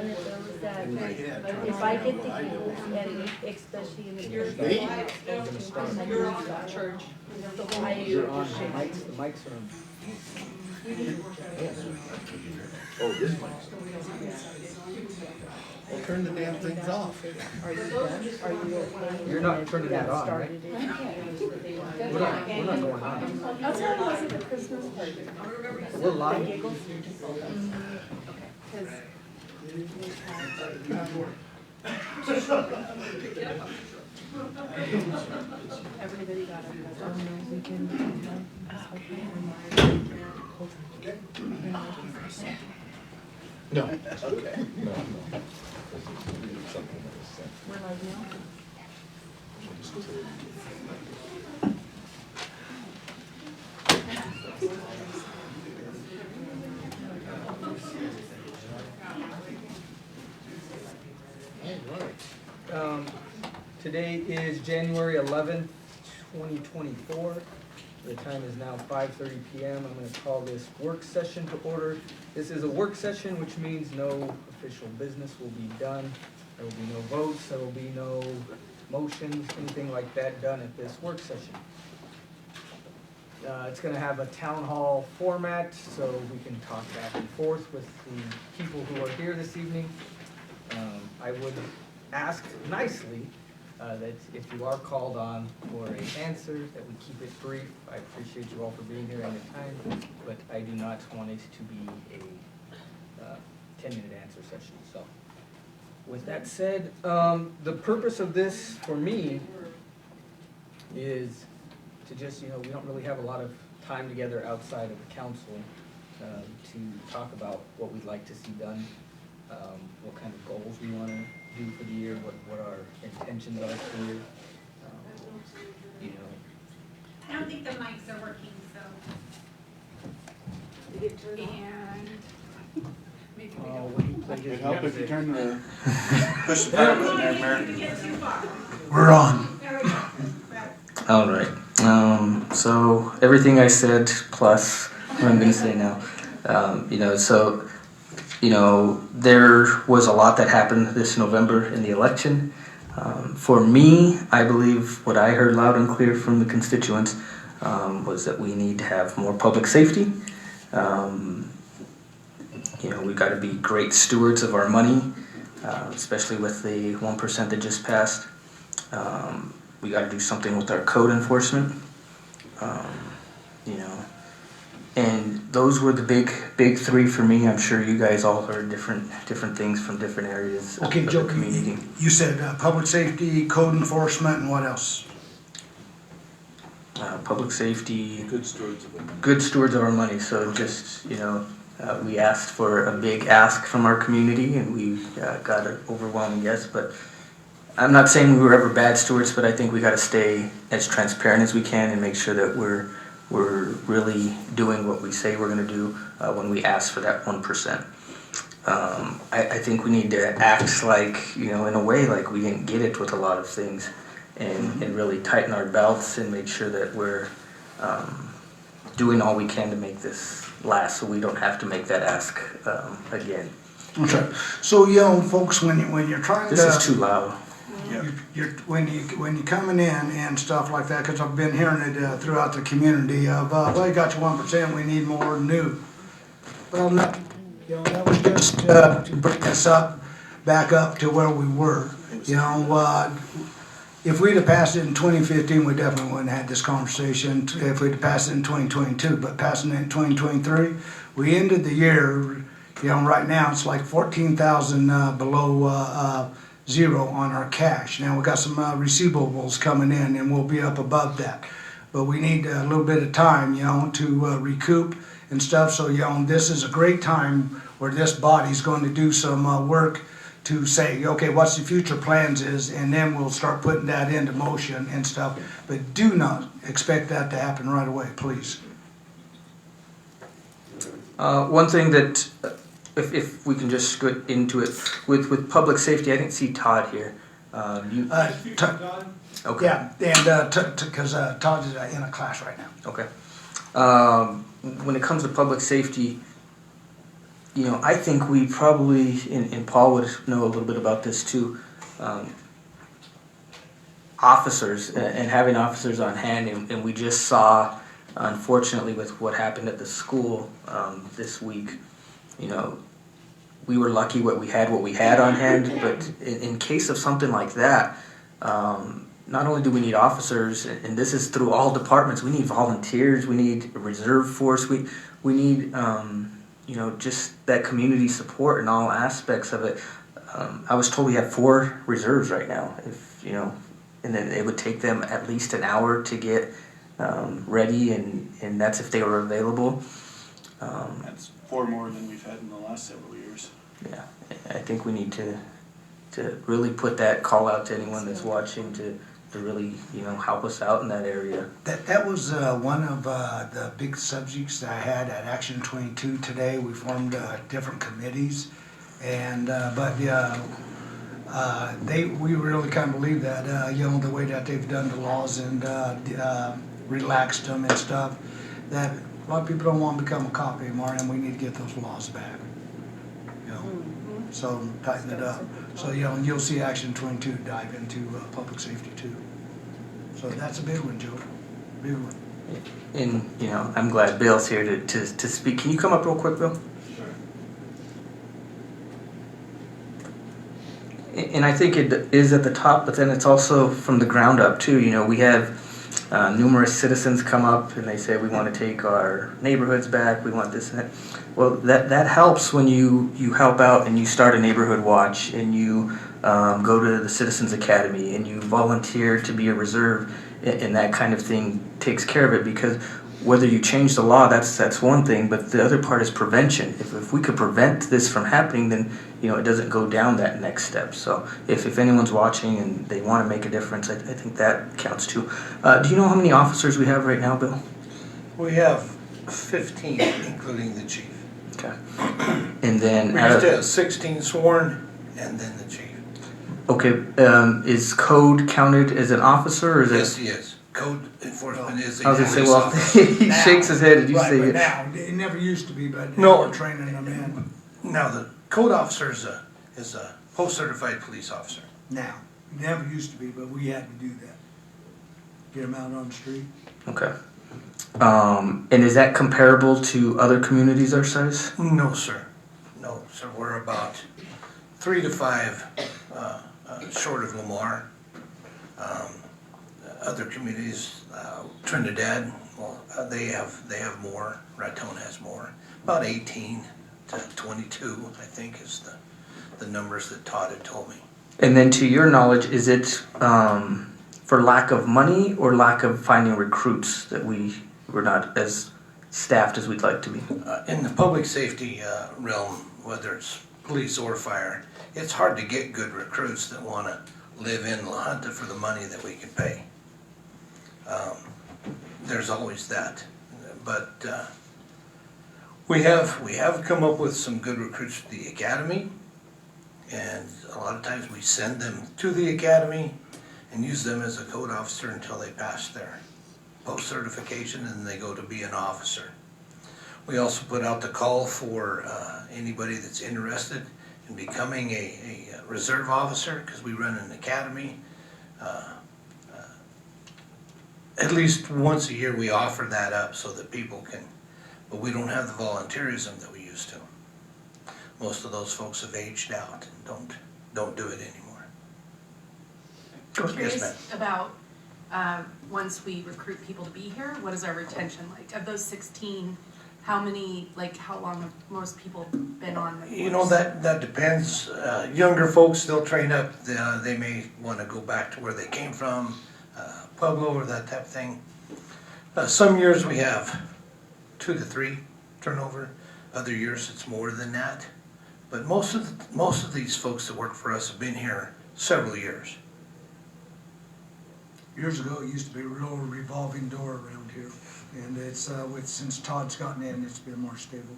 one of those that, in my head. if I get the giggles, and especially in the church. You're on church. You're on, the mics are on. Oh, this one. Well, turn the damn things off. Are you done? Are you okay? You're not turning that on, right? Started it? We're not going on. That's how it was at the Christmas party. We're live. Giggles? Because everybody got it. Oh, no, we can. No. Okay. No. Something that was sent. We're live now? Today is January 11th, 2024. The time is now 5:30 p.m. I'm going to call this work session to order. This is a work session, which means no official business will be done. There will be no votes, there will be no motions, anything like that done at this work session. It's going to have a town hall format, so we can talk back and forth with the people who are here this evening. I would ask nicely that if you are called on for an answer, that we keep it brief. I appreciate you all for being here and your time, but I do not want it to be a 10-minute answer session. So, with that said, the purpose of this for me is to just, we don't really have a lot of time together outside of the council to talk about what we'd like to see done, what kind of goals we want to do for the year, what our intentions are for the year. I don't think the mics are working, so. And It'd help if you turn the, Push the button in there, Mayor. get too far. We're on. There we go. All right. So everything I said plus what I'm going to say now. There was a lot that happened this November in the election. For me, I believe what I heard loud and clear from the constituents was that we need to have more public safety. We've got to be great stewards of our money, especially with the 1% that just passed. We got to do something with our code enforcement. And those were the big three for me. I'm sure you guys all heard different things from different areas Okay, of Joe, the community. you said public safety, code enforcement, and what else? Public safety, Good stewards of it. good stewards of our money. So just, we asked for a big ask from our community, and we got an overwhelming yes. But I'm not saying we were ever bad stewards, but I think we got to stay as transparent as we can and make sure that we're really doing what we say we're going to do when we ask for that 1%. I think we need to act like, in a way like we didn't get it with a lot of things, and really tighten our belts and make sure that we're doing all we can to make this last, so we don't have to make that ask again. Okay. So, folks, when you're trying This to... is too loud. When you're coming in and stuff like that, because I've been hearing it throughout the community of, well, you got your 1%, we need more new. Well, that was just to bring us back up to where we were. If we'd have passed it in 2015, we definitely wouldn't have had this conversation. If we'd have passed it in 2022, but passing it in 2023, we ended the year, right now it's like 14,000 below zero on our cash. Now we got some receivables coming in, and we'll be up above that. But we need a little bit of time, to recoup and stuff. So, this is a great time where this body's going to do some work to say, okay, what's the future plans is, and then we'll start putting that into motion and stuff. But do not expect that to happen right away, please. One thing that, if we can just go into it, with public safety, I didn't see Todd here. Okay. Yeah, and because Todd is in a class right now. Okay. When it comes to public safety, I think we probably, and Paul would know a little bit about this too, officers and having officers on hand, and we just saw, unfortunately, with what happened at the school this week, we were lucky what we had on hand, but in case of something like that, not only do we need officers, and this is through all departments, we need volunteers, we need a reserve force, we need just that community support in all aspects of it. I was told we have 4 reserves right now, and then it would take them at least an hour to get ready, and that's if they were available. That's 4 more than we've had in the last several years. Yeah, I think we need to really put that call out to anyone that's watching to really help us out in that area. That was one of the big subjects that I had at Action 22 today. We formed different committees, and we really kind of believe that the way that they've done the laws and relaxed them and stuff, that a lot of people don't want to become a cop anymore, and we need to get those laws back. So tighten it up. So you'll see Action 22 dive into public safety too. So that's a big one, Joe. Big one. And I'm glad Bill's here to speak. Can you come up real quick, Bill? And I think it is at the top, but then it's also from the ground up too. We have numerous citizens come up and they say we want to take our neighborhoods back. We want this and that. Well, that helps when you help out and you start a neighborhood watch and you go to the Citizens Academy and you volunteer to be a reserve, and that kind of thing takes care of it, because whether you change the law, that's one thing, but the other part is prevention. If we could prevent this from happening, then it doesn't go down that next step. So if anyone's watching and they want to make a difference, I think that counts too. Do you know how many officers we have right now, Bill? We have 15, including the chief. Okay. And then We used to have 16 sworn, and then the chief. Okay, is code counted as an officer, or is Yes, it? he is. Code enforcement is a I was gonna say, police well, officer. he shakes his head. Did you Right, say but it? now, it never used to be, but No. now we're training them in. Now, the code officer is a post-certified police officer. Now, it never used to be, but we had to do that. Get them out on the street. Okay. And is that comparable to other communities our size? No, sir. No, sir. We're about 3 to 5 short of Lamar. Other communities, Trinidad, well, they have more. Raton has more. About 18 to 22, I think, is the numbers that Todd had told me. And then, to your knowledge, is it for lack of money or lack of finding recruits that we're not as staffed as we'd like to be? In the public safety realm, whether it's police or fire, it's hard to get good recruits that want to live in La Junta for the money that we can pay. There's always that, but we have come up with some good recruits for the academy, and a lot of times we send them to the academy and use them as a code officer until they pass their post-certification, and then they go to be an officer. We also put out the call for anybody that's interested in becoming a reserve officer, because we run an academy. At least once a year we offer that up so that people can, but we don't have the volunteerism that we used to. Most of those folks have aged out and don't do it anymore. I'm Yes, curious ma'am. about once we recruit people to be here, what is our retention like? Of those 16, how many, how long have most people been on the course? That depends. Younger folks, they'll train up. They may want to go back to where they came from, Pueblo or that type of thing. Some years we have 2 to 3 turnover. Other years it's more than that. But most of these folks that work for us have been here several years. Years ago, it used to be a real revolving door around here. And it's, since Todd's gotten in, it's been more stable.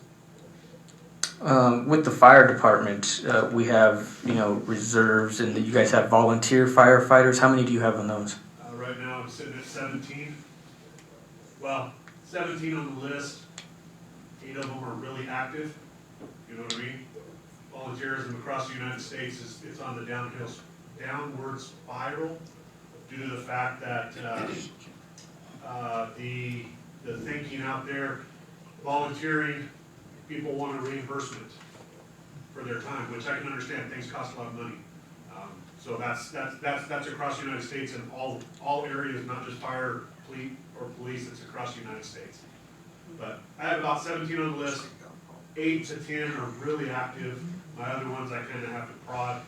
With the fire department, we have reserves, and you guys have volunteer firefighters. How many do you have on those? Right now I'm sitting at 17. Well, 17 on the list. 8 of them are really active. you know what I mean? Volunteerism across the United States it's on the downward spiral due to the fact that, the thinking out there, volunteering, people want a reimbursement for their time, which I can understand, things cost a lot of money. So that's across the United States in all areas, not just fire, fleet, or police, it's across the United States. But I have about 17 on the list, 8 to 10 are really active, my other ones I kinda have to prod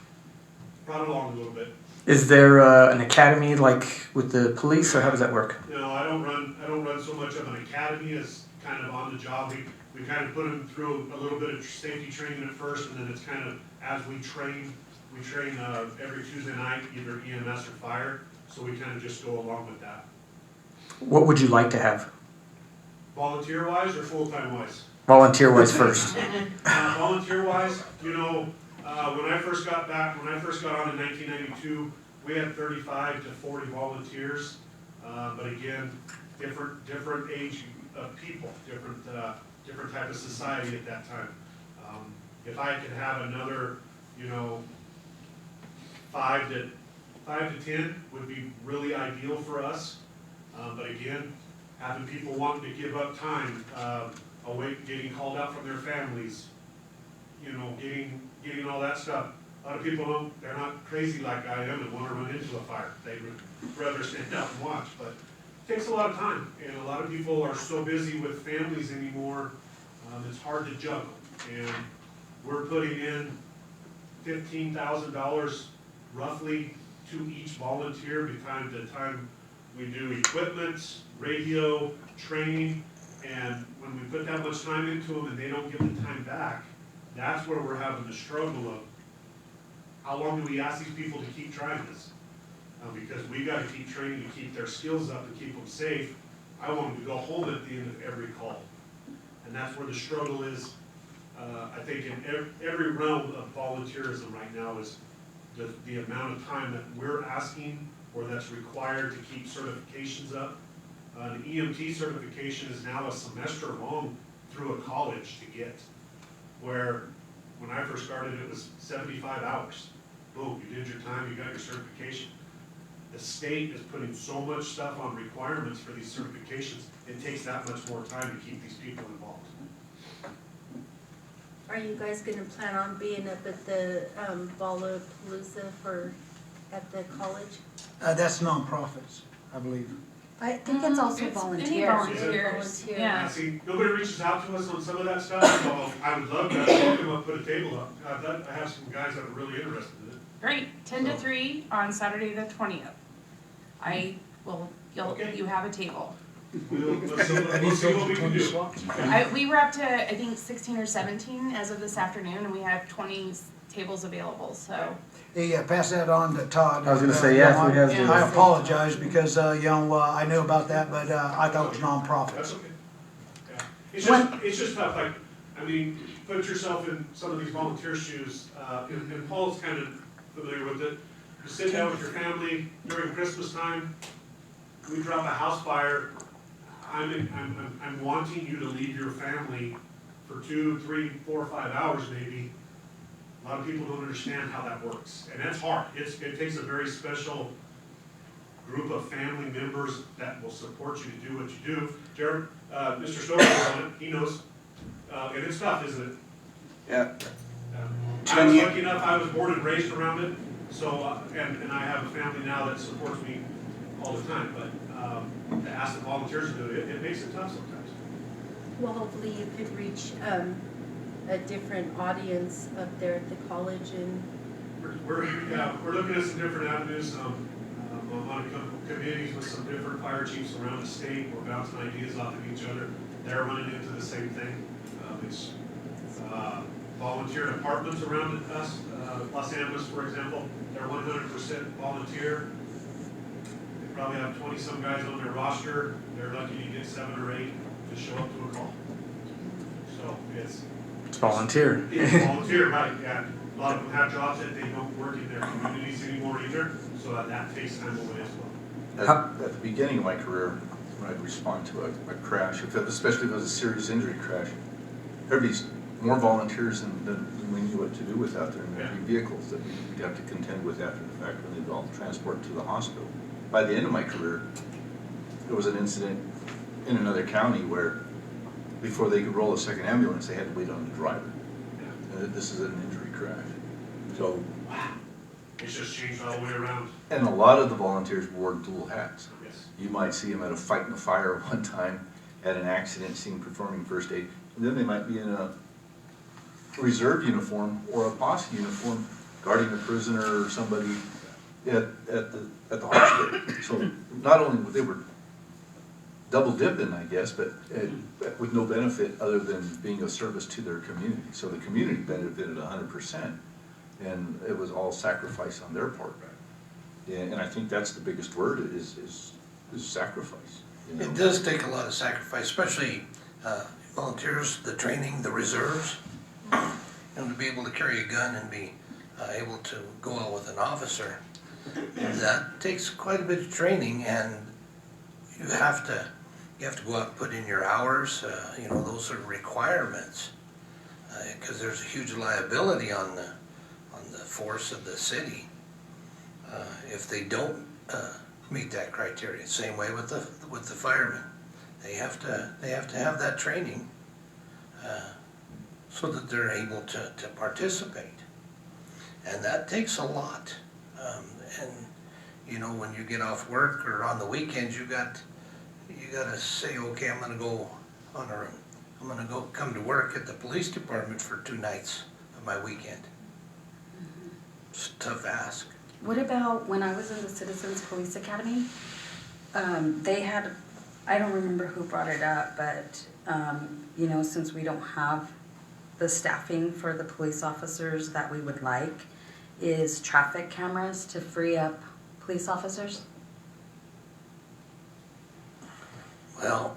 along a little bit. Is there an academy like with the police, or how does that work? No, I don't run so much of an academy as kind of on the job. We kind of put them through a little bit of safety training at first, and then it's kind of as we train every Tuesday night, either EMS or fire. So we kind of just go along with that. What would you like to have? Volunteer wise or full time wise? Volunteer wise first. Volunteer wise, you know, when I first got on in 1992, we had 35 to 40 volunteers. But again, different age of people, different type of society at that time. If I could have another, you know, 5 to 10 would be really ideal for us. But again, having people wanting to give up time, getting called out from their families, you know, getting all that stuff. A lot of people they're not crazy like I am and want to run into a fire. They would rather stand out and watch, but it takes a lot of time. And a lot of people are so busy with families anymore, it's hard to juggle. And we're putting in $15,000 roughly to each volunteer by the time we do equipment, radio, training, and when we put that much time into them and they don't get the time back, that's where we're having the struggle of how long do we ask these people to keep trying this? Because we got to keep training to keep their skills up and keep them safe. I want them to go home at the end of every call. And that's where the struggle is, I think in every realm of volunteerism right now is the amount of time that we're asking or that's required to keep certifications up. The EMT certification is now a semester long through a college to get, where when I first started it was 75 hours. Boom, you did your time, you got your certification. The state is putting so much stuff on requirements for these certifications, it takes that much more time to keep these people involved. Are you guys gonna plan on being up at the Ballapalooza at the college? That's nonprofits, I believe. I think it's also Any volunteers. volunteers, Volunteer. yeah. See, nobody reaches out to us on some of that stuff, so I would love to welcome up, put a table up. I have some guys that are really interested in it. Great, 10 to 3 on Saturday the 20th. You have a table. We'll see what we can do. We were up to, I think, 16 or 17 as of this afternoon, and we have 20 tables available, so. Yeah, pass that on to Todd. I was gonna say, yeah, if we have Yeah. I apologize because, I knew about that, but, I thought it was nonprofits. That's okay. Yeah. It's just tough, like, I mean, put yourself in some of these volunteer shoes, and Paul's kind of familiar with it. You sit down with your family during Christmas time, we drop a house fire, I'm wanting you to leave your family for 2, 3, 4, 5 hours maybe. A lot of people don't understand how that works, and that's hard. It takes a very special group of family members that will support you to do what you do. Jared, Mr. Stover was on it, he knows, and it's tough, isn't it? Yeah. I was lucky enough, I was born and raised around it, so, and I have a family now that supports me all the time, but to ask the volunteers to do it, it makes it tough sometimes. Well, hopefully you could reach a different audience up there at the college and. We're looking at some different avenues, I'm on a couple committees with some different fire chiefs around the state, we're bouncing ideas off of each other, they're running into the same thing. It's volunteer departments around us, Los Angeles, for example, they're 100% volunteer. They probably have 20-some guys on their roster, they're lucky to get 7 or 8 to show up to a call. So it's volunteer. It's volunteer, right, yeah. A lot of them have jobs that they don't work in their communities anymore either, so that takes time away as well. At the beginning of my career, when I'd respond to a crash, especially if it was a serious injury crash, everybody's more volunteers than we knew what to do with out there, and there'd be vehicles that we'd have to contend with after the fact when they'd all transport to the hospital. By the end of my career, there was an incident in another county where before they could roll a second ambulance, they had to wait on the driver. This is an injury crash. So, It's just changed all the way around. and a lot of the volunteers wore dual hats. Yes. You might see them at a fight in the fire one time, at an accident scene performing first aid, and then they might be in a reserve uniform or a posse uniform guarding a prisoner or somebody at the hospital. So not only they were double dipping, I guess, but with no benefit other than being of service to their community. So the community benefited 100%, and it was all sacrifice on their part. And I think that's the biggest word is sacrifice. You know? It does take a lot of sacrifice, especially volunteers, the training, the reserves. To be able to carry a gun and be able to go out with an officer, that takes quite a bit of training, and you have to go out and put in your hours. Those are requirements, because there's a huge liability on the force of the city if they don't meet that criteria. Same way with the firemen. They have to have that training so that they're able to participate. And that takes a lot. When you get off work or on the weekends, you gotta say, okay, I'm gonna come to work at the police department for 2 nights of my weekend. It's a tough ask. What about when I was in the Citizens Police Academy? They had, I don't remember who brought it up, but, since we don't have the staffing for the police officers that we would like, is traffic cameras to free up police officers? Well,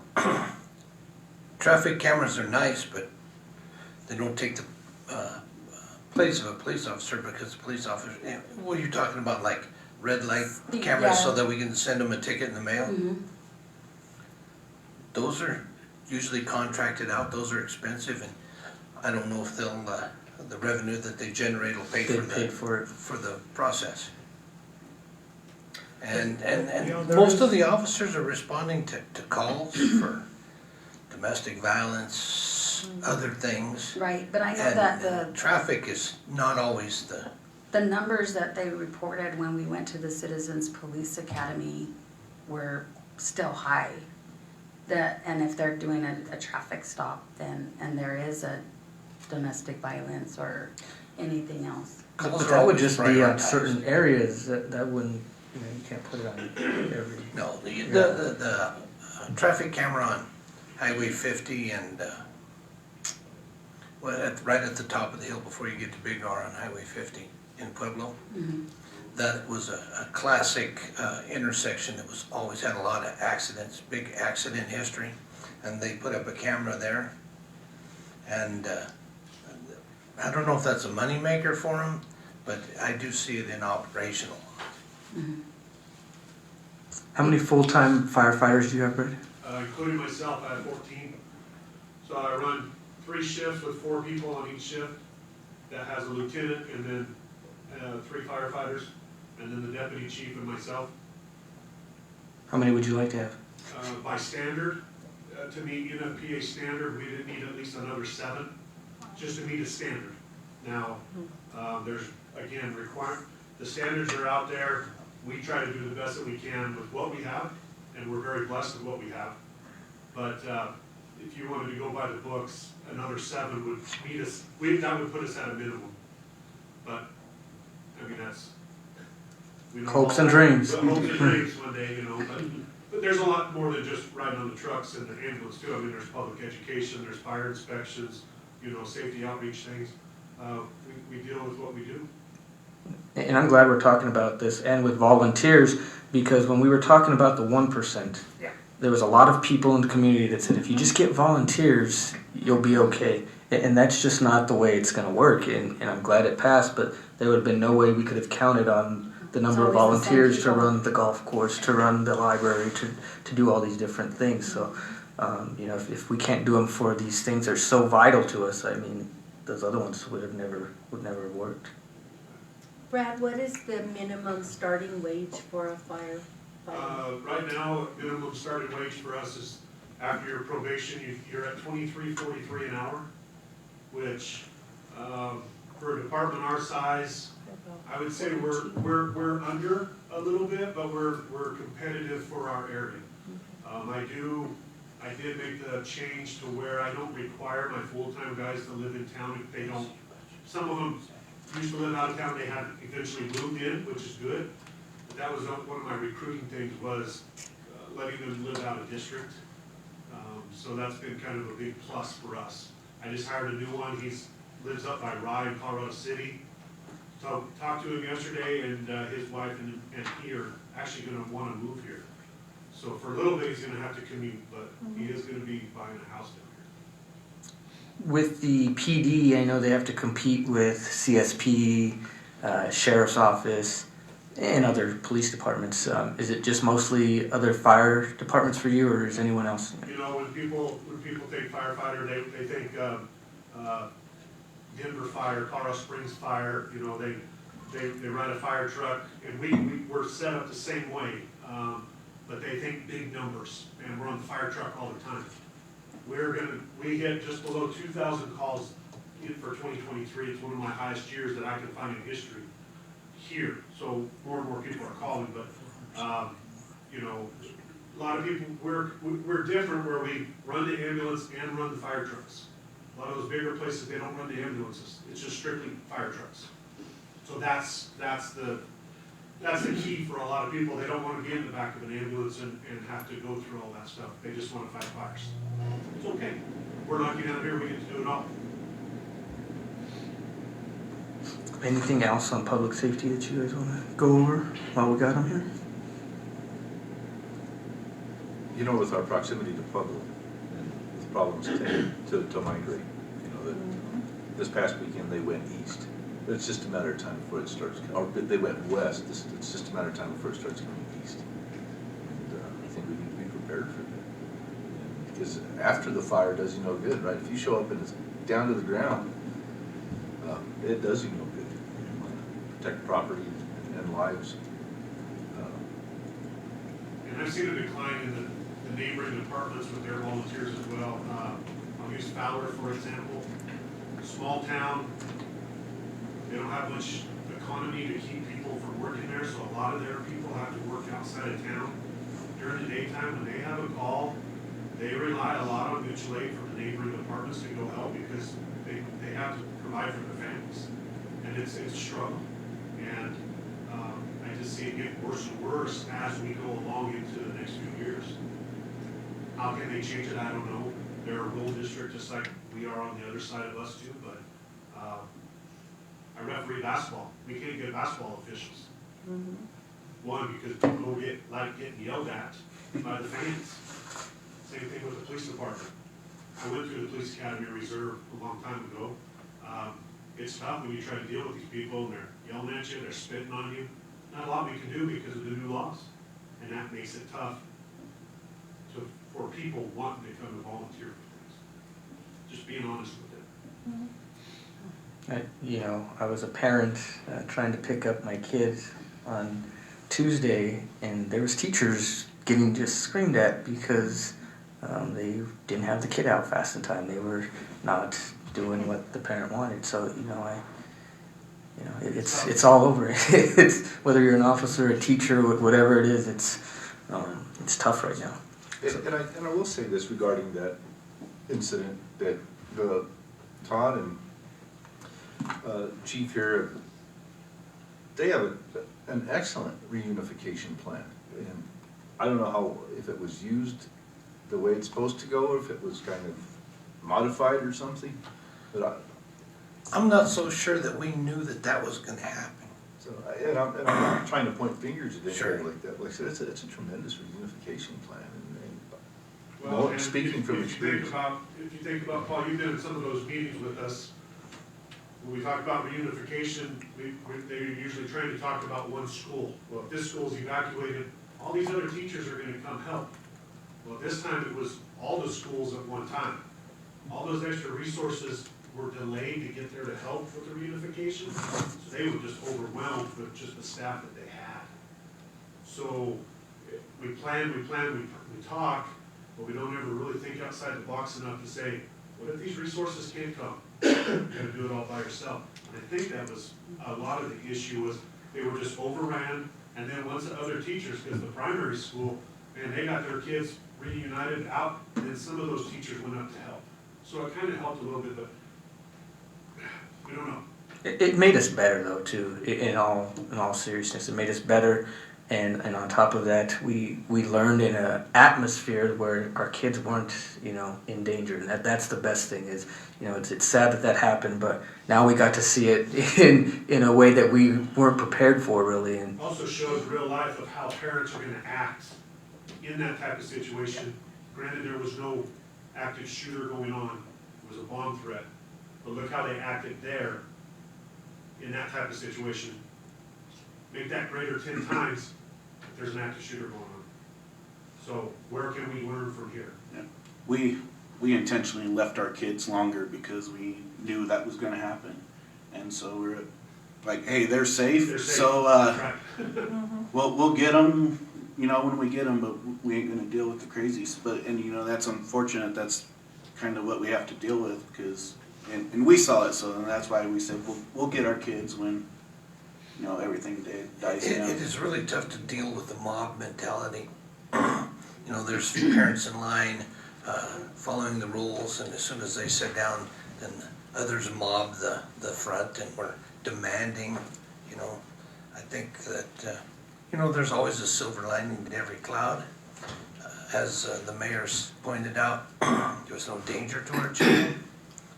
traffic cameras are nice, but they don't take the place of a police officer, because the police officer, what are you talking about, like red light cameras so that we can send them a ticket in the mail? Mm-hmm. Those are usually contracted out, those are expensive, and I don't know if they'll, the revenue that they generate will pay for the process. And most of the officers are responding to calls for domestic violence, other things. Right, but I know that And traffic is not always the numbers that they reported when we went to the Citizens Police Academy were still high. And if they're doing a traffic stop, and there is a domestic violence or anything else. But that would just be on certain areas, that wouldn't, you can't put it on every. No, the traffic camera on Highway 50 and right at the top of the hill before you get to Big R on Highway 50 in Pueblo. Mm-hmm. That was a classic intersection that was always had a lot of accidents, big accident history, and they put up a camera there. And I don't know if that's a moneymaker for them, but I do see it in operational. Mm-hmm. How many full-time firefighters do you have, Brett? Including myself, I have 14. So I run 3 shifts with 4 people on each shift. That has a lieutenant and then 3 firefighters, and then the deputy chief and myself. How many would you like to have? By standard, to meet NFPA standard, we didn't need at least another 7, just to meet a standard. Now, there's, again, the standards are out there. We try to do the best that we can with what we have, and we're very blessed with what we have. But if you wanted to go by the books, another 7 would meet us, that would put us at a minimum. But, I mean, that's. Hopes and dreams. Hopes and dreams one day, but there's a lot more than just riding on the trucks and the ambulance too. I mean, there's public education, there's fire inspections, safety outreach things. We deal with what we do. And I'm glad we're talking about this, and with volunteers, because when we were talking about the 1%, there was a lot of people in the community that said, if you just get volunteers, you'll be okay. And that's just not the way it's going to work. And I'm glad it passed, but there would have been no way we could have counted on the number of volunteers to run the golf course, to run the library, to do all these different things. So, if we can't do them for these things that are so vital to us, I mean, those other ones would never have worked. Brad, what is the minimum starting wage for a firefighter? Right now, minimum starting wage for us is, after your probation, you're at $23.43 an hour, which, for a department our size, I would say we're under a little bit, but we're competitive for our area. I did make the change to where I don't require my full-time guys to live in town if they don't. Some of them used to live out of town, they have eventually moved in, which is good. But that was one of my recruiting things, was letting them live out of district. So that's been kind of a big plus for us. I just hired a new one, lives up by Rye in Colorado City. So talked to him yesterday, and his wife and he are actually gonna wanna move here. So for a little bit, he's gonna have to commute, but he is gonna be buying a house down here. With the PD, I know they have to compete with CSP, Sheriff's Office, and other police departments. Is it just mostly other fire departments for you, or is anyone else? You know, when people think firefighter, they think Denver Fire, Colorado Springs Fire. You know, they run a fire truck, and we're set up the same way. But they think big numbers, and we're on the fire truck all the time. We hit just below 2,000 calls for 2023. It's one of my highest years that I can find in history here. So more and more people are calling, but you know, a lot of people, we're different where we run the ambulance and run the fire trucks. A lot of those bigger places, they don't run the ambulances. It's just strictly fire trucks. So that's the key for a lot of people. They don't want to be in the back of an ambulance and have to go through all that stuff. They just want to fight fires. It's okay. We're lucky down here, we get to do it all. Anything else on public safety that you guys want to go over while we got them here? You know, with our proximity to Pueblo, and with problems tend to migrate, you know, that this past weekend they went east. But it's just a matter of time before it starts, or they went west. It's just a matter of time before it starts going east. And I think we need to be prepared for that. Because after the fire does you no good, right? If you show up and it's down to the ground, it does you no good. You want to protect property and lives. And I've seen a decline in the neighboring departments with their volunteers as well. I'll use Fowler, for example. Small town, they don't have much economy to keep people from working there, so a lot of their people have to work outside of town. During the daytime, when they have a call, they rely a lot on mutual aid from the neighboring departments to go help, because they have to provide for their families. And it's a struggle. And I just see it get worse and worse as we go along into the next few years. How can they change it? I don't know. They're a rural district just like we are on the other side of us too, but I referee basketball. We can't get basketball officials. One, because people like getting yelled at by the fans. Same thing with the police department. I went through the police academy reserve a long time ago. It's tough when you try to deal with these people and they're yelling at you, they're spitting on you. Not a lot we can do because of the new laws. And that makes it tough for people wanting to come and volunteer for things. Just being honest with it. I was a parent trying to pick up my kids on Tuesday, and there was teachers getting just screamed at because they didn't have the kid out fast in time. They were not doing what the parent wanted. So it's all over. It's whether you're an officer, a teacher, whatever it is. It's tough right now. And I will say this regarding that incident, that Todd and Chief here, they have an excellent reunification plan. And I don't know if it was used the way it's supposed to go, or if it was kind of modified or something, but I'm not so sure that we knew that was gonna happen. So, and I'm not trying to point fingers at Sure. anybody like that. Like I said, it's a tremendous reunification plan. Well, and speaking from experience. If you think about, Paul, you've been in some of those meetings with us. When we talk about reunification, they're usually trying to talk about one school. Well, if this school's evacuated, all these other teachers are gonna come help. Well, this time it was all the schools at one time. All those extra resources were delayed to get there to help with the reunification. So they were just overwhelmed with just the staff that they had. So we plan, we talk, but we don't ever really think outside the box enough to say, what if these resources can't come? You gotta do it all by yourself. And I think that was a lot of the issue was they were just overran, and then once the other teachers, because the primary school, man, they got their kids reunited out, and then some of those teachers went up to help. So it kind of helped a little bit, but we don't know. It made us better though too. In all seriousness, it made us better. And on top of that, we learned in an atmosphere where our kids weren't, in danger. And that's the best thing is, it's sad that happened, but now we got to see it in a way that we weren't prepared for really. And Also shows real life of how parents are gonna act in that type of situation. Granted, there was no active shooter going on, it was a bomb threat. But look how they acted there in that type of situation. Make that greater 10 times if there's an active shooter going on. So where can we learn from here? Yeah. We intentionally left our kids longer because we knew that was gonna happen. And so we're like, hey, they're safe, They're safe. so Right. we'll get them, when we get them, but we ain't gonna deal with the crazies. But, and that's unfortunate, that's kind of what we have to deal with, because, and we saw it, so that's why we said, we'll get our kids when, everything dies down. It is really tough to deal with the mob mentality. There's parents in line, following the rules, and as soon as they sit down, then others mob the front and we're demanding, I think that, there's always a silver lining in every cloud. As the mayor's pointed out, there was no danger to our children.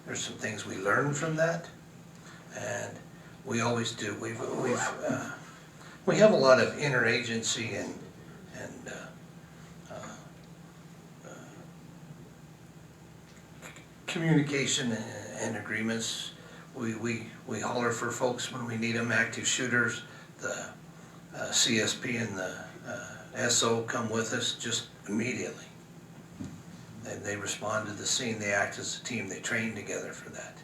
There's some things we learned from that, and we always do. We have a lot of interagency and communication and agreements. We holler for folks when we need them. Active shooters, the CSP and the SO come with us just immediately. And they respond to the scene. They act as a team. They train together for that.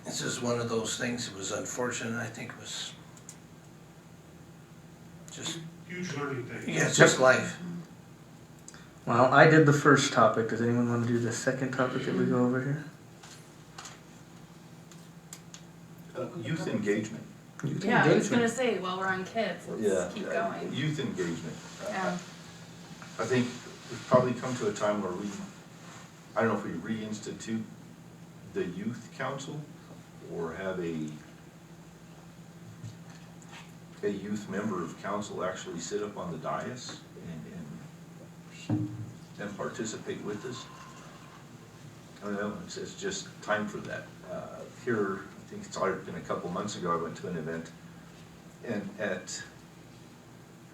This is one of those things. It was unfortunate. I think it was just Huge learning thing. yeah, it's just life. well, I did the first topic. Does anyone want to do the second topic that we go over here? Youth engagement. Yeah, I was gonna say, while we're on kids, let's keep going. Youth engagement. Yeah. I think we've probably come to a time where I don't know if we reinstitute the youth council or have a youth member of council actually sit up on the dais and participate with us. I don't know, it's just time for that. Here, I think it's already been a couple months ago, I went to an event, and at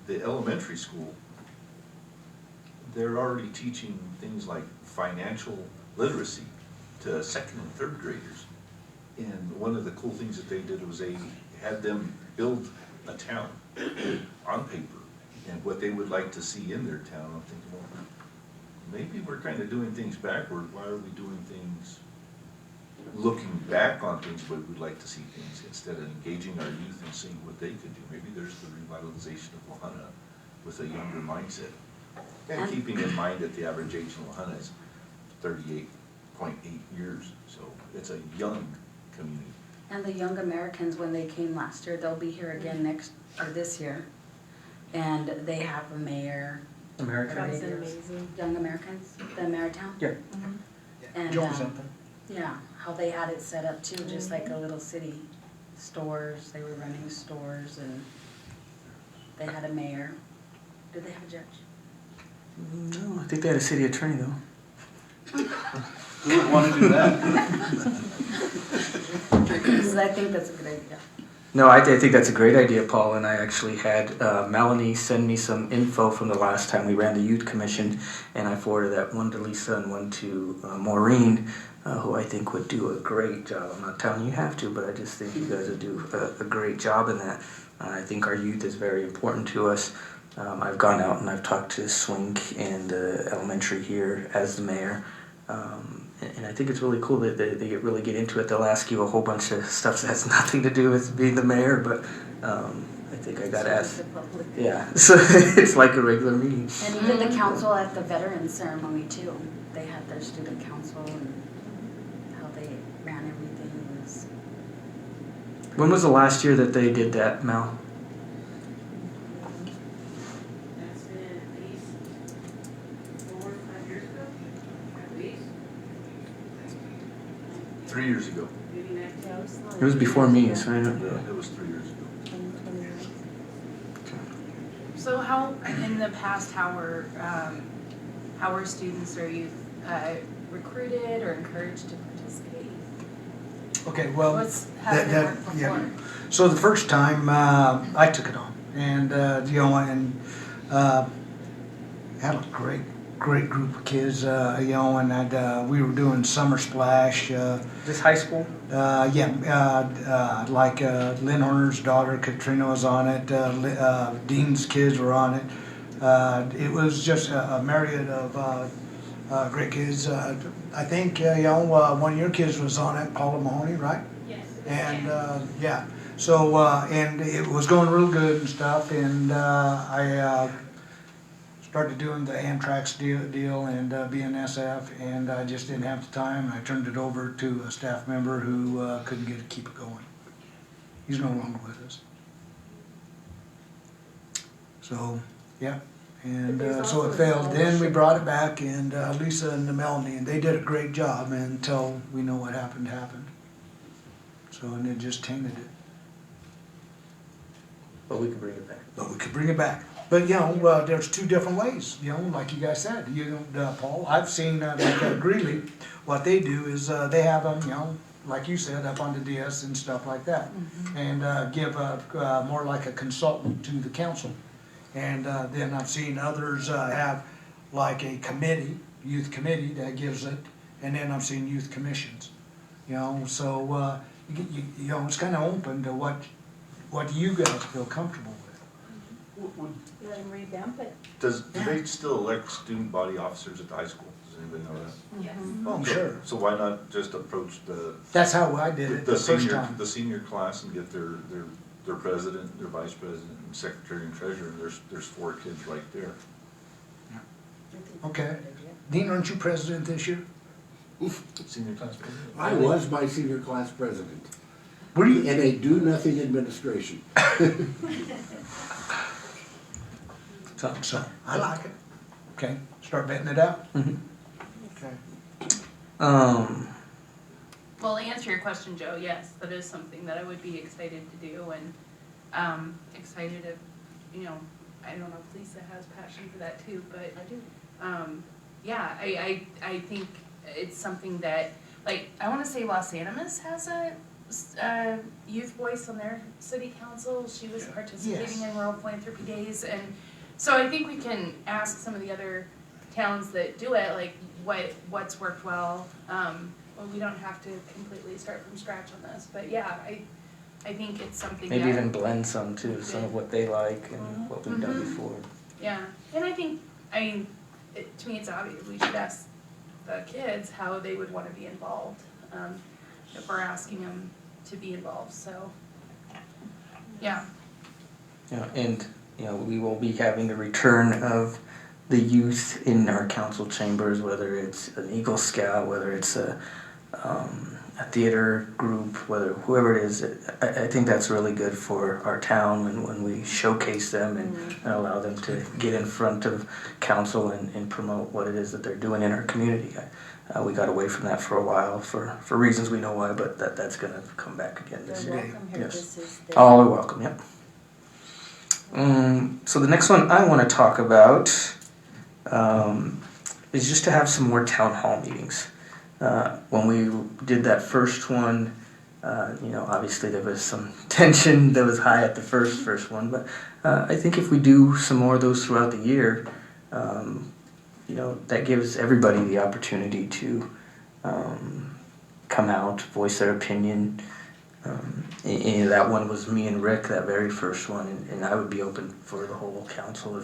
the elementary school, they're already teaching things like financial literacy to second and third graders. And one of the cool things that they did was they had them build a town on paper and what they would like to see in their town. I'm thinking, well, maybe we're kind of doing things backward. Why are we doing things, looking back on things, but we'd like to see things instead of engaging our youth and seeing what they could do? Maybe there's the revitalization of Lahana with a younger mindset. And keeping in mind that the average age in Lahana is 38.8 years, so it's a young community. And the Young Americans, when they came last year, they'll be here again this year. And they have a mayor. America. That's amazing. Young Americans, the Marytown. Yeah. And, Join something. yeah, how they had it set up too, just like a little city. Stores, they were running stores and they had a mayor. Did they have a judge? No, I think they had a city attorney though. Who would want to do that? Because I think that's a good idea. No, I think that's a great idea, Paul, and I actually had Melanie send me some info from the last time we ran the Youth Commission, and I forwarded that one to Lisa and one to Maureen, who I think would do a great job. I'm not telling you have to, but I just think you guys would do a great job in that. I think our youth is very important to us. I've gone out and I've talked to Swink and elementary here as the mayor. And I think it's really cool that they really get into it. They'll ask you a whole bunch of stuff that has nothing to do with being the mayor, but I think I got asked. Yeah, so it's like a regular meeting. And even the council at the veterans ceremony too. They had their student council and how they ran everything was. When was the last year that they did that, Mel? That's been at least 4 or 5 years ago, at least. 3 years ago. Maybe next. It was before me, so I don't. Yeah, it was 3 years ago. So how, in the past, how were students or youth recruited or encouraged to participate? Okay, well, How did it work yeah. before? So the first time, I took it on, and, had a great group of kids, and we were doing summer splash, This high school? like Lynn Horner's daughter Katrina was on it. Dean's kids were on it. It was just a myriad of great kids. I think one of your kids was on it, Paula Mahoney, right? Yes. And so and it was going real good and stuff. And I started doing the Amtrak's deal and BNSF, and I just didn't have the time. I turned it over to a staff member who couldn't keep it going. He's no longer with us. So, yeah, and so it failed. Then we brought it back, and Lisa and Melanie, and they did a great job until we know what happened. So, and it just tainted it. But we can bring it back. But we could bring it back. But, there's two different ways, like you guys said. Paul, I've seen, like Greeley, what they do is they have them, like you said, up on the DS and stuff like that. And give more like a consultant to the council. And then I've seen others have like a committee, youth committee that gives it. And then I've seen youth commissions, so, it's kind of open to what you guys feel comfortable with. Let them revamp it. Do they still elect student body officers at the high school? Does anybody know that? Yes. Oh, sure. So why not just approach That's how I did it the first time. the senior class and get their president, their vice president, and secretary and treasurer, and there's 4 kids right there. Okay. Dean, aren't you president this year? Senior class president. I was my senior class president Were you? in a do-nothing administration. So, I like it. Okay, start betting it out. Okay. Well, to answer your question, Joe, yes, that is something that I would be excited to do and excited if, I don't know if Lisa has passion for that too, but I do. Yeah, I think it's something that, like, I want to say Los Animas has a youth voice on their city council. She was participating in Rural Philanthropy Days, and so I think we can ask some of the other towns that do it, like what's worked well. Well, we don't have to completely start from scratch on this, but yeah, I think it's something Maybe that even blend some too, some of what they like and what we've done before. Yeah, and I think, to me, it's obvious, we should ask the kids how they would want to be involved, if we're asking them to be involved, so, yeah. And we will be having a return of the youth in our council chambers, whether it's an Eagle Scout, whether it's a theater group, whoever it is. I think that's really good for our town when we showcase them and allow them to get in front of council and promote what it is that they're doing in our community. We got away from that for a while for reasons we know why, but that's going to come back again this They're year. welcome here. Yes. This is their- All are welcome, yep. So the next one I want to talk about is just to have some more town hall meetings. When we did that first one, obviously there was some tension that was high at the first one, but I think if we do some more of those throughout the year, that gives everybody the opportunity to come out, voice their opinion. And that one was me and Rick, that very first one, and I would be open for the whole council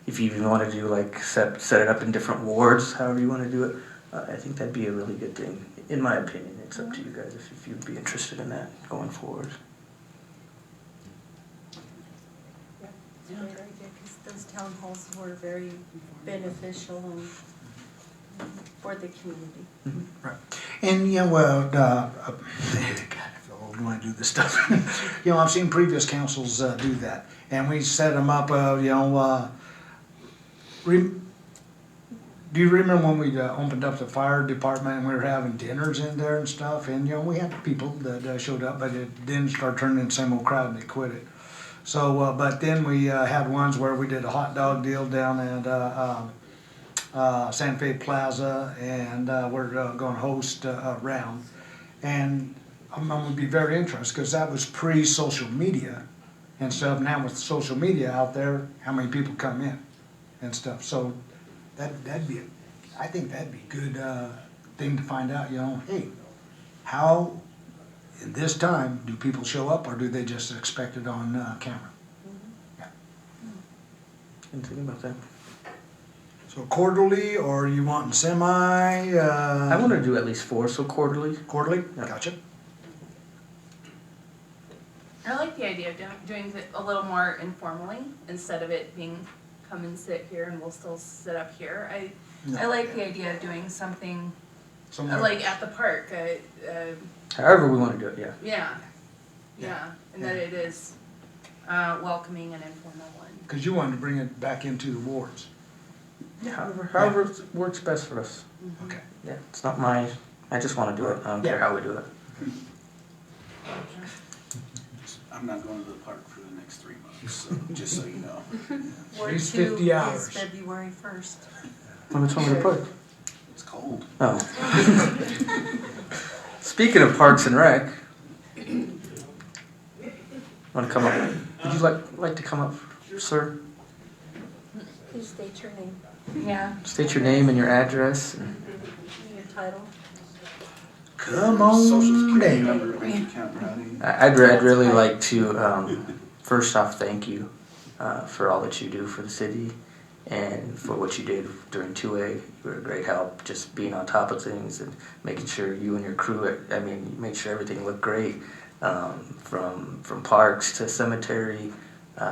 if you even want to do like set it up in different wards, however you want to do it. I think that'd be a really good thing, in my opinion. It's up to you guys if you'd be interested in that going forward. It's a great idea, because those town halls were very beneficial and for the community. And, you know, well, God, I feel old when I do this stuff. You know, I've seen previous councils do that, and we set them up, you know, do you remember when we opened up the fire department and we were having dinners in there and stuff? And, you know, we had people that showed up, but it didn't start turning into the same old crowd and they quit it. So, but then we had ones where we did a hot dog deal down at Santa Fe Plaza, and we're going to host a round. And I'm going to be very interested because that was pre-social media and stuff. Now with social media out there, how many people come in and stuff. So that'd be, I think that'd be a good thing to find out, you know, hey, how in this time do people show up, or do they just expect it on camera? Yeah. Didn't think about that. So quarterly, or you wanting semi? I want to do at least 4, so quarterly. Quarterly? Yeah. Gotcha. I like the idea of doing it a little more informally instead of it being come and sit here and we'll still sit up here. I like the idea of doing something Somewhere. like at the park. However we want to do it, yeah. Yeah, and that it is welcoming and informal one. Because you wanted to bring it back into the wards. Yeah, however works best for us. Okay. Yeah, it's not my, I just want to do it. I don't care how we do it. I'm not going to the park for the next 3 months, so just so you know. Ward least 2 50 hours. is February 1st. Which one would it put? It's cold. Oh. Speaking of Parks and Rec, want to come up? Would you like to come up, sir? Please state your name, Yeah. State your name and your address. And your title. Come Social on security down. number, bank account routing. I'd really like to, first off, thank you for all that you do for the city and for what you did during 2A. You were a great help, just being on top of things and making sure you and your crew, I mean, you made sure everything looked great, from parks to cemetery,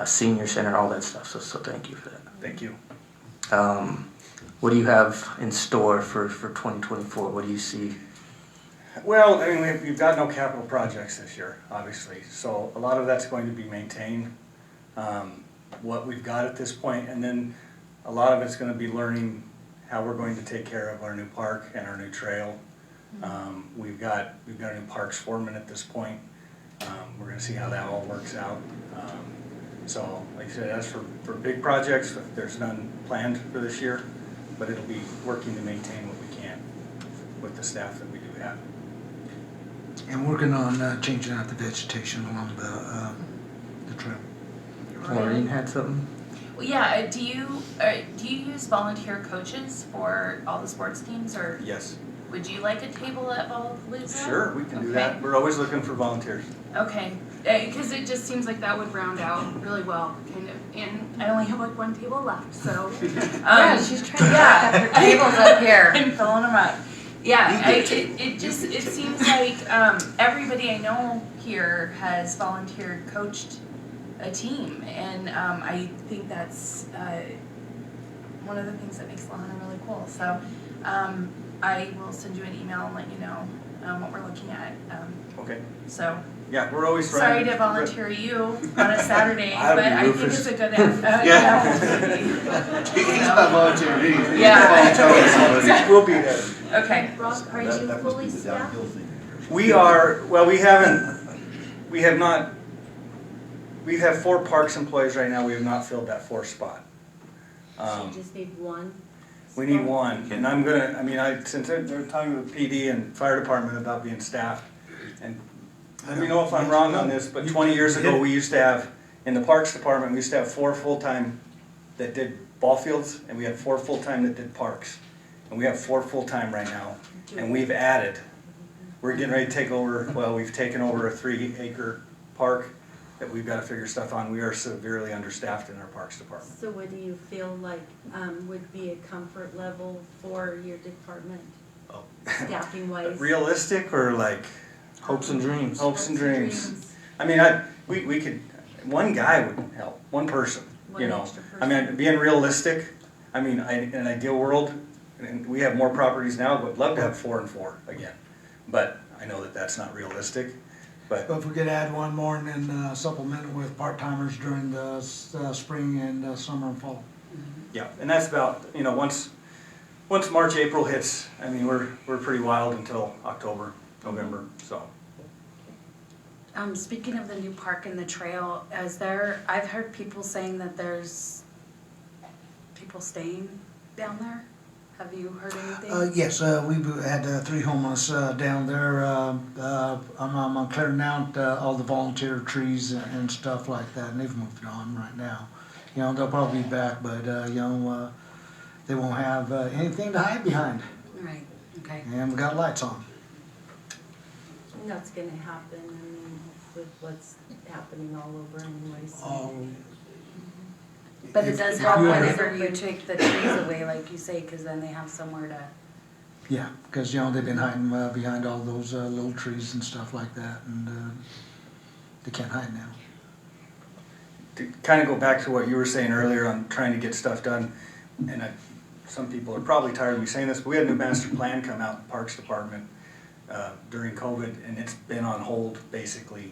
senior center, all that stuff. So thank you for that. Thank you. What do you have in store for 2024? What do you see? Well, I mean, we've got no capital projects this year, obviously, so a lot of that's going to be maintained, what we've got at this point, and then a lot of it's going to be learning how we're going to take care of our new park and our new trail. We've got a new parks foreman at this point. We're going to see how that all works out. So, like I said, as for big projects, there's none planned for this year, but it'll be working to maintain what we can with the staff that we do have. And working on changing out the vegetation along the trail. Maureen had something? Well, yeah. Do you use volunteer coaches for all the sports teams, or Yes. would you like a table at Ballapalooza? Sure, we can do Okay. that. We're always looking for volunteers. Okay, because it just seems like that would round out really well, kind of. And I only have like one table left, so. Yeah, she's trying to pack up her tables up here. I'm filling them up. Yeah, it seems like everybody I know here has volunteered, coached a team, and I think that's one of the things that makes Lahana really cool. So I will send you an email and let you know what we're looking at. Okay. So. Yeah, we're always Sorry to volunteer you on a Saturday, I'll but be I think Rufus. it's a good He's not volunteering anything. Yeah. We'll be there. Okay. Rob, are you fully staffed? We are, well, we have not, we have 4 parks employees right now. We have not filled that 4th spot. So you just need one? We need one, and I'm gonna, since they're talking with PD and fire department about being staffed, and let me know if I'm wrong on this, but 20 years ago, we used to have, in the parks department, we used to have 4 full-time that did ball fields, and we had 4 full-time that did parks. And we have 4 full-time right now, and we've added, we're getting ready to take over, well, we've taken over a 3-acre park that we've got to figure stuff on. We are severely understaffed in our parks department. So what do you feel like would be a comfort level for your department? staffing wise? Realistic or like Hopes and dreams. hopes and dreams? I mean, we could, one guy would help, one person, One you know? extra I mean, person. being realistic, I mean, in an ideal world, and we have more properties now, would love to have 4 and 4 again. But I know that that's not realistic, but But if we could add one more and then supplement it with part-timers during the spring and summer and fall. yeah, and that's about, you know, once March, April hits, I mean, we're pretty wild until October, November, so. Speaking of the new park and the trail, I've heard people saying that there's people staying down there. Have you heard anything? Yes, we've had 3 homeless down there. I'm clearing out all the volunteer trees and stuff like that, and they've moved on right now. You know, they'll probably be back, but you know, they won't have anything to hide behind, Right, okay. and we got lights on. And that's gonna happen, I mean, with what's happening all over anyway, so. But it If- does if help you ever- whenever you take the trees away, like you say, because then they have somewhere to. Yeah, because you know they've been hiding behind all those little trees and stuff like that, and they can't hide now. To kind of go back to what you were saying earlier on trying to get stuff done, and some people are probably tired of me saying this, but we had a new master plan come out in the Parks Department during COVID, and it's been on hold, basically.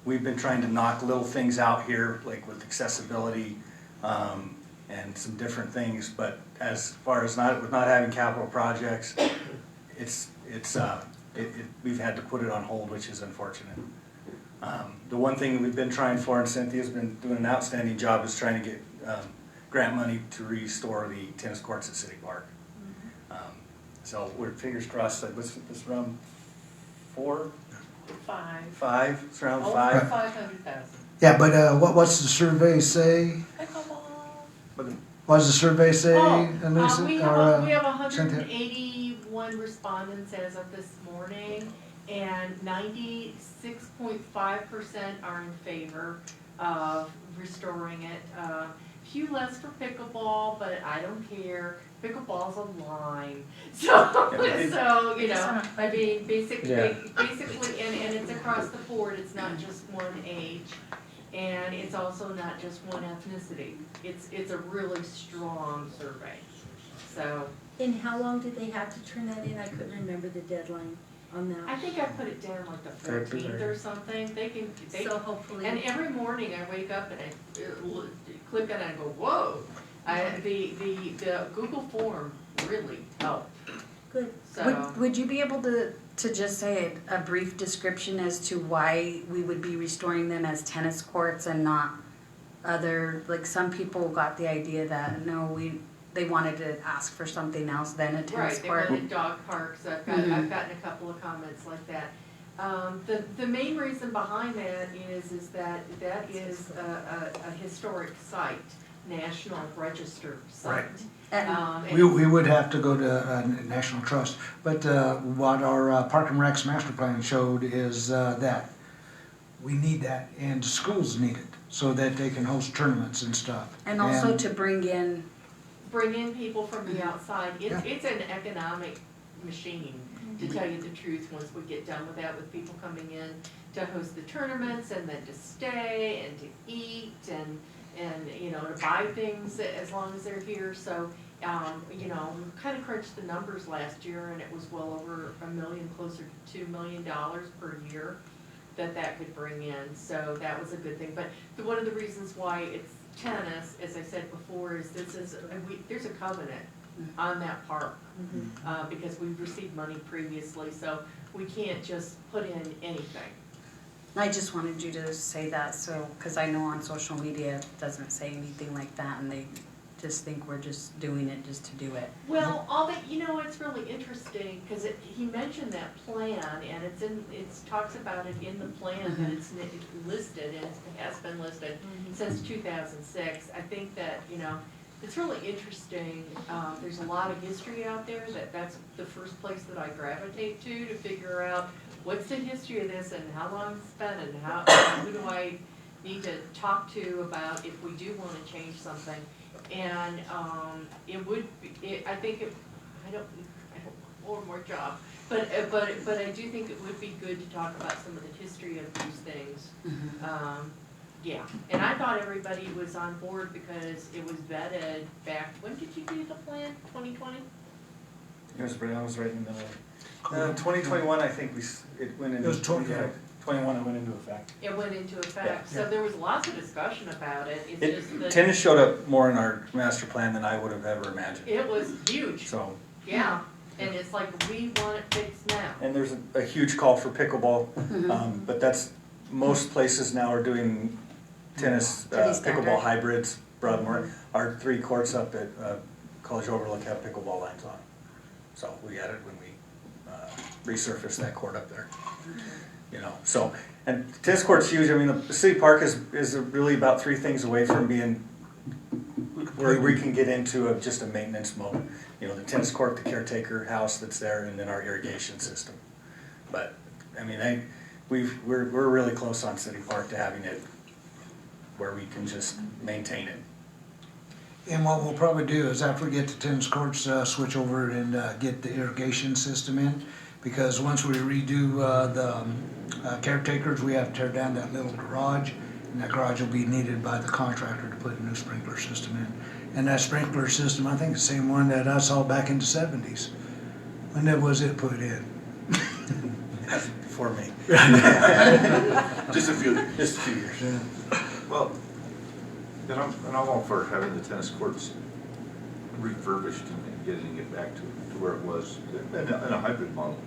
We've been trying to knock little things out here, like with accessibility, and some different things, but as far as with not having capital projects, we've had to put it on hold, which is unfortunate. The one thing we've been trying for, and Cynthia's been doing an outstanding job, is trying to get grant money to restore the tennis courts at City Park. So we're fingers crossed that it's around 4, 5, it's around 5. 500,000. Yeah, but what's the survey say? What does the survey say, Lisa? We or, have Cynthia? 181 respondents as of this morning, and 96.5% are in favor of restoring it. Few less for pickleball, but I don't care. Pickleball's a line, so you know, I mean, basically, and it's across the board. It's not just one age. And it's also not just one ethnicity. It's a really strong survey, so. And how long did they have to turn that in? I couldn't remember the deadline on I that. think I put it down like the 14th or something. So hopefully. And every morning I wake up and I click on it and go, whoa. The Google form really helped, Good. so. Would you be able to just say a brief description as to why we would be restoring them as tennis courts and not other, like some people got the idea that, no, they wanted to ask for something else than a tennis Right, they court. wanted dog parks, I've gotten a couple of comments like that. The main reason behind that is that is a historic site, National Register site. And We would have to go to National Trust, but what our Park and Rec's master plan showed is that we need that, and schools need it, so that they can host tournaments and stuff. And also to bring in, People from the outside. It's an economic machine, to tell you the truth, once we get done with that, with people coming in to host the tournaments and then to stay and to eat and you know, to buy things as long as they're here. So, you know, we kind of crunched the numbers last year, and it was well over $1 million, closer to $2 million per year that could bring in. So that was a good thing. But one of the reasons why it's tennis, as I said before, is there's a covenant on that park, because we've received money previously, so we can't just put in anything. I just wanted you to say that, so, because I know on social media it doesn't say anything like that, and they just think we're just doing it just to do it. Well, it's really interesting, because he mentioned that plan, and it talks about it in the plan, that it's listed, and it has been listed since 2006. I think that, it's really interesting. There's a lot of history out there, that's the first place that I gravitate to figure out what's the history of this and how long it's been and who do I need to talk to about if we do want to change something. And I don't one more job. But I do think it would be good to talk about some of the history of these things. Yeah, and I thought everybody was on board because it was vetted back, when did you do the plan, 2020? I was right in the middle. 2021, I think it went into. It was 20, yeah. 21, it went into effect. It went into effect, Yeah. so there was lots of discussion about it, it's just that. Tennis showed up more in our master plan than I would have ever imagined, It was huge, so. yeah, and it's like, we want it fixed now. And there's a huge call for pickleball, but that's, most places now are doing tennis, Pretty standard. pickleball hybrids, Broadmoor. Our 3 courts up at College Overlook have pickleball lines on. So we added when we resurfaced that court up there. You know, so, and tennis court's huge. I mean, the city park is really about 3 things away from being where we can get into just a maintenance mode. You know, the tennis court, the caretaker house that's there, and then our irrigation system. But, I mean, we're really close on city park to having it where we can just maintain it. And what we'll probably do is after we get the tennis courts, switch over and get the irrigation system in. Because once we redo the caretakers, we have to tear down that little garage. And that garage will be needed by the contractor to put a new sprinkler system in. And that sprinkler system, I think the same one that I saw back in the 70s. When was it put in? For me. Just a few years. Just a few years. Yeah. Well, and I'm all for having the tennis courts refurbished and getting it back to where it was in a hybrid model.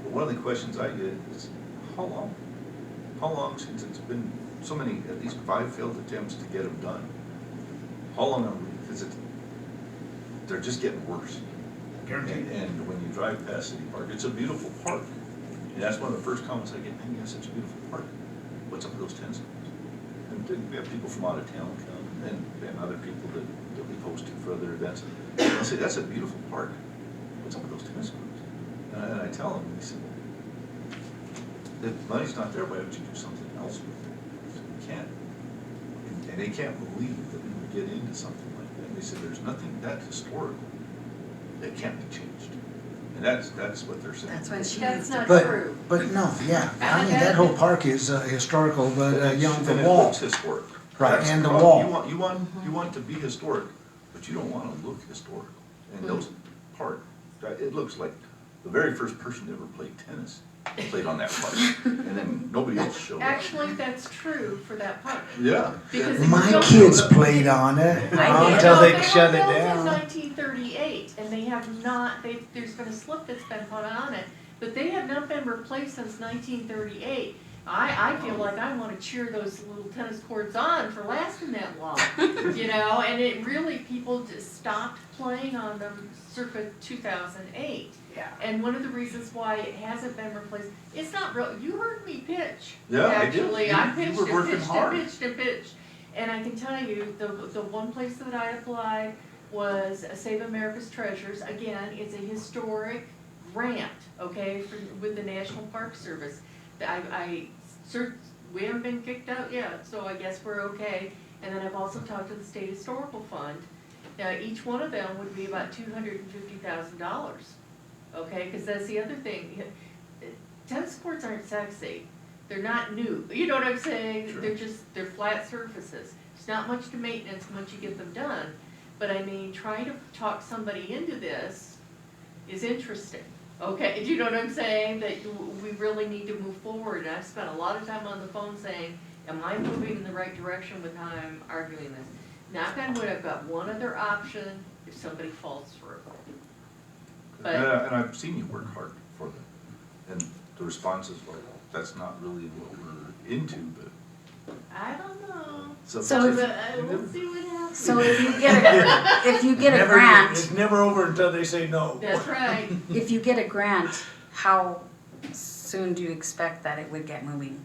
But one of the questions I get is, how long? How long since it's been so many, at least 5 failed attempts to get them done? How long are we, because they're just getting worse. And when you drive past City Park, it's a beautiful park. And that's one of the first comments I get, man, you have such a beautiful park. What's up with those tennis courts? And then we have people from out of town come, and other people that we've hosted for other events. And I say, that's a beautiful park. What's up with those tennis courts? And I tell them, they said, the money's not there, why don't you do something else with it? I said, we can't. And they can't believe that we would get into something like that. And they said, there's nothing that historical that can't be changed. And that's what they're saying. That's when she That's needs not to. true. But no, yeah, I mean, that whole park is historical, but you know, And the it wall. looks historic. Right, That's and the problem. wall. You want it to be historic, but you don't want to look historical. And those park, it looks like the very first person to ever play tennis played on that park. And then nobody else showed up. Actually, that's true for that park. Yeah. Because it was My built- kids played on it until they shut it They were built in down. 1938, and they have not, there's been a slip that's been put on it, but they have not been replaced since 1938. I feel like I wanna cheer those little tennis courts on for lasting that long, you know, and it really, people just stopped playing on them circa 2008. Yeah. And one of the reasons why it hasn't been replaced, it's not real, you heard me pitch. Yeah, I did. Actually, You- I you pitched were and working pitched hard. and pitched and pitched. And I can tell you, the one place that I applied was Save America's Treasures. Again, it's a historic grant, okay, with the National Park Service. We haven't been kicked out yet, so I guess we're okay. And then I've also talked to the State Historical Fund. Now, each one of them would be about $250,000, okay? Because that's the other thing. Tennis courts aren't sexy. They're not new. You know what I'm saying? Sure. They're flat surfaces. There's not much to maintenance once you get them done. But I mean, trying to talk somebody into this is interesting. Okay, do you know what I'm saying? That we really need to move forward. And I've spent a lot of time on the phone saying, am I moving in the right direction with how I'm arguing this? Knock on wood, I've got one other option if somebody falls through. But And I've seen you work hard for them. And the response is, well, that's not really what we're into, but. I don't know. So We'll see what happens. So if you get a Never- grant, It's never over until they say no. That's right. if you get a grant, how soon do you expect that it would get moving?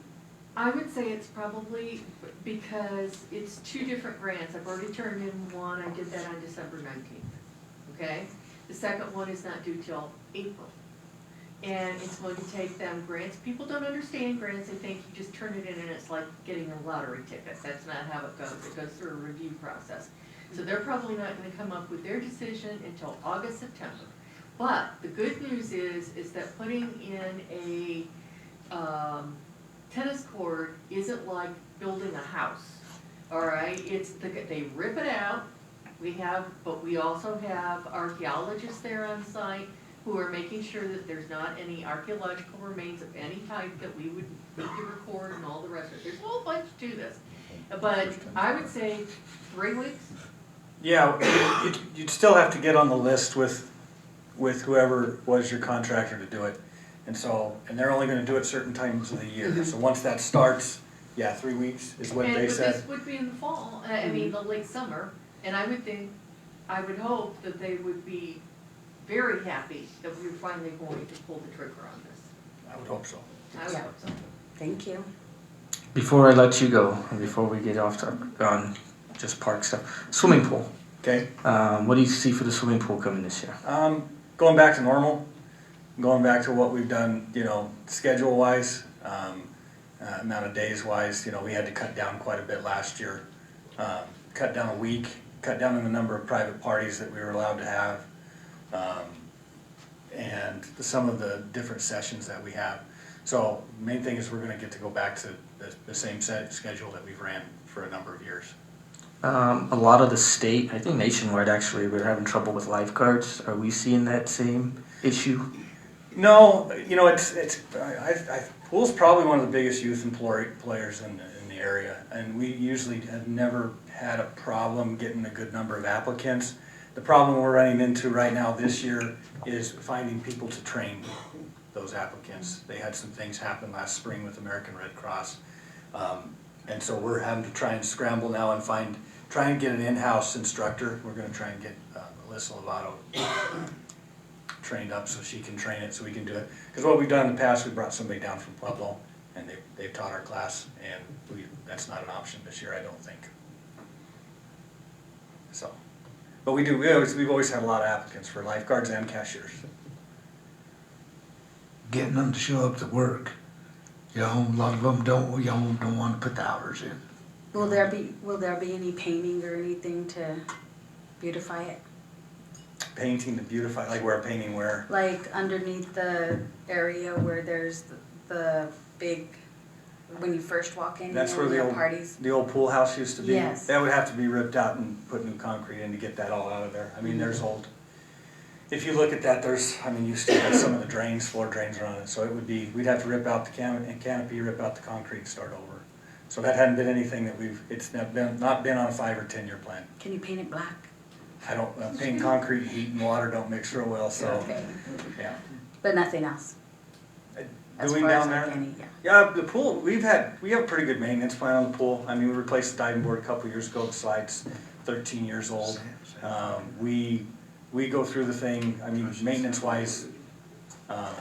I would say it's probably because it's 2 different grants. I've already turned in one. I did that on December 19th. Okay? The second one is not due till April. And it's going to take them grants. People don't understand grants. They think you just turn it in and it's like getting a lottery ticket. That's not how it goes. It goes through a review process. So they're probably not going to come up with their decision until August, September. But the good news is that putting in a, tennis court isn't like building a house, all right? They rip it out, but we also have archaeologists there on site who are making sure that there's not any archaeological remains of any type that we would need to record and all the rest of it. There's a whole bunch to this. But I would say 3 weeks. Yeah, you'd still have to get on the list with whoever was your contractor to do it. And they're only gonna do it certain times of the year. So once that starts, yeah, 3 weeks is what they But said. this would be in the fall, I mean, the late summer, and I would hope that they would be very happy that we were finally going to pull the trigger on this. I would hope so. I would Yeah. hope so. Thank you. Before I let you go, and before we get off on just park stuff, swimming pool. Okay, What do you see for the swimming pool coming this year? going back to normal, going back to what we've done, schedule-wise, amount of days-wise, we had to cut down quite a bit last year. Cut down a week, cut down on the number of private parties that we were allowed to have, and some of the different sessions that we have. So the main thing is we're gonna get to go back to the same schedule that we've ran for a number of years. A lot of the state, I think nationwide actually, we're having trouble with lifeguards. Are we seeing that same issue? No, pool's probably one of the biggest youth players in the area, and we usually have never had a problem getting a good number of applicants. The problem we're running into right now this year is finding people to train those applicants. They had some things happen last spring with American Red Cross, and so we're having to try and scramble now and try and get an in-house instructor. We're going to try and get Alyssa Lovato trained up so she can train it, so we can do it. Because what we've done in the past, we brought somebody down from Pueblo, and they've taught our class, and that's not an option this year, I don't think. So, but we've always had a lot of applicants for lifeguards and cashiers. Getting them to show up to work. A lot of them don't want to put the hours in. Will there be any painting or anything to beautify it? Painting to beautify, like where painting where? Like underneath the area where there's the big, when you first walk in, That's where the old pool house used to be. Yes. That would have to be ripped out and put new concrete in to get that all out of there. I mean, there's if you look at that, you still have some of the floor drains are on it. So we'd have to rip out the canopy, rip out the concrete and start over. So that hadn't been anything that it's not been on a 5 or 10 year plan. Can you paint it black? I don't, paint concrete, heat and water don't mix real well, so, Okay. yeah. But nothing else? As Doing far as down there? like any, yeah. Yeah, the pool, we have a pretty good maintenance plan on the pool. I mean, we replaced the diving board a couple years ago, the slide's 13 years old. We go through the thing, I mean, maintenance-wise,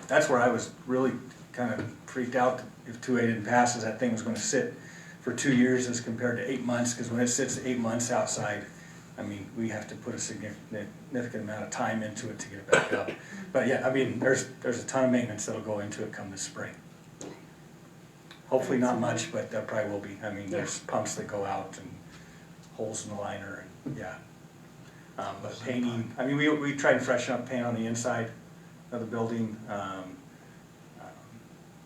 that's where I was really kind of freaked out if 2A didn't pass, is that thing was gonna sit for 2 years as compared to 8 months, because when it sits 8 months outside, I mean, we have to put a significant amount of time into it to get it back up. But yeah, I mean, there's a ton of maintenance that'll go into it come this spring. Hopefully not much, but there probably will be. I mean, there's pumps that go out and holes in the liner, and yeah. But painting, I mean, we try and freshen up paint on the inside of the building.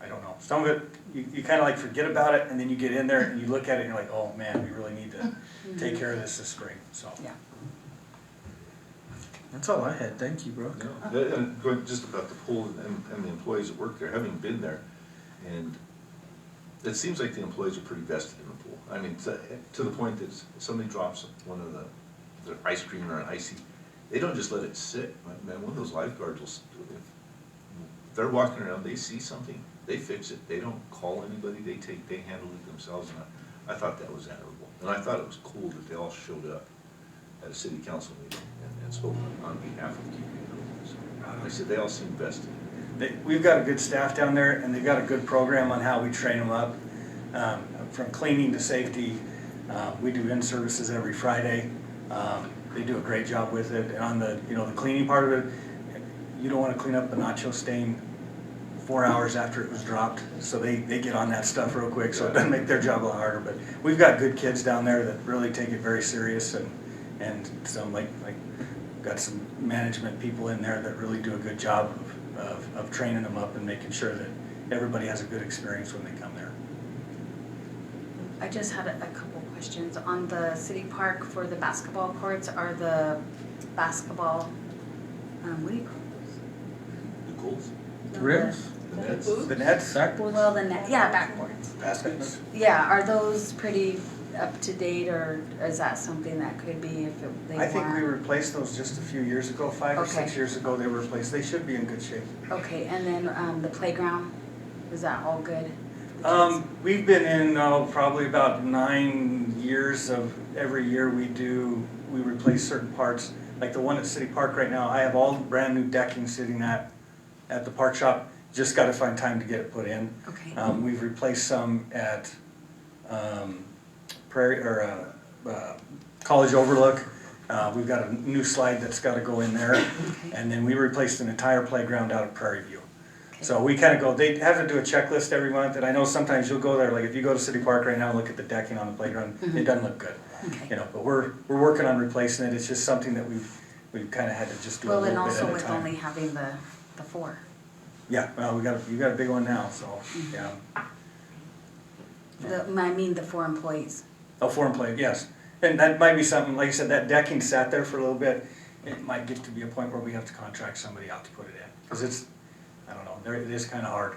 I don't know. Some of it, you kind of like forget about it, and then you get in there and you look at it and you're like, oh man, we really need to take care of this spring, so. Yeah. That's all I had. Thank you, bro. No, and going just about the pool and the employees that work there, having been there, and it seems like the employees are pretty vested in the pool. I mean, to the point that somebody drops one of the ice cream or an icy, they don't just let it sit. Man, one of those lifeguards will, if they're walking around, they see something, they fix it. They don't call anybody. They handle it themselves. And I thought that was admirable, and I thought it was cool that they all showed up at a city council meeting and spoke on behalf of keeping it open. So I said they all seem vested. We've got a good staff down there, and they've got a good program on how we train them up, from cleaning to safety. We do in-services every Friday. They do a great job with it. And on the the cleaning part of it, you don't want to clean up the nacho stain 4 hours after it was dropped, so they get on that stuff real quick, so it doesn't make their job a lot harder. But we've got good kids down there that really take it very serious, and some like We've got some management people in there that really do a good job of training them up and making sure that everybody has a good experience when they come there. I just had a couple questions. On the city park for the basketball courts, are the basketball, what do you call The goals? those? Rims? The nets? Well, the net, yeah, backboards. Baskets? Yeah, are those pretty up to date, or is that something that could be if they weren't? I think we replaced those just a few years ago, 5 or 6 Okay. years ago they were replaced. They should be in good shape. Okay, and then the playground, is that all good? We've been in probably about 9 years of every year we replace certain parts. Like the one at City Park right now, I have all brand new decking sitting at the park shop. Just got to find time to get it put in. Okay. We've replaced some at College Overlook. We've got a new slide that's got to go in there. Okay. And then we replaced an entire playground out at Prairie View. Okay. So we kind of go, they have to do a checklist every month, and I know sometimes you'll go there, like if you go to City Park right now and look at the decking on the playground, it doesn't look good. Okay. You know, but we're working on replacing it. It's just something that we've kind of had to just do a Well, and little bit also at a with time. only having the four. Yeah, well, you got a big one now, so, yeah. I mean the 4 employees. Oh, 4 employee, yes. And that might be something, like I said, that decking sat there for a little bit. It might get to be a point where we have to contract somebody out to put it in. Because it's, I don't know, it is kind of hard.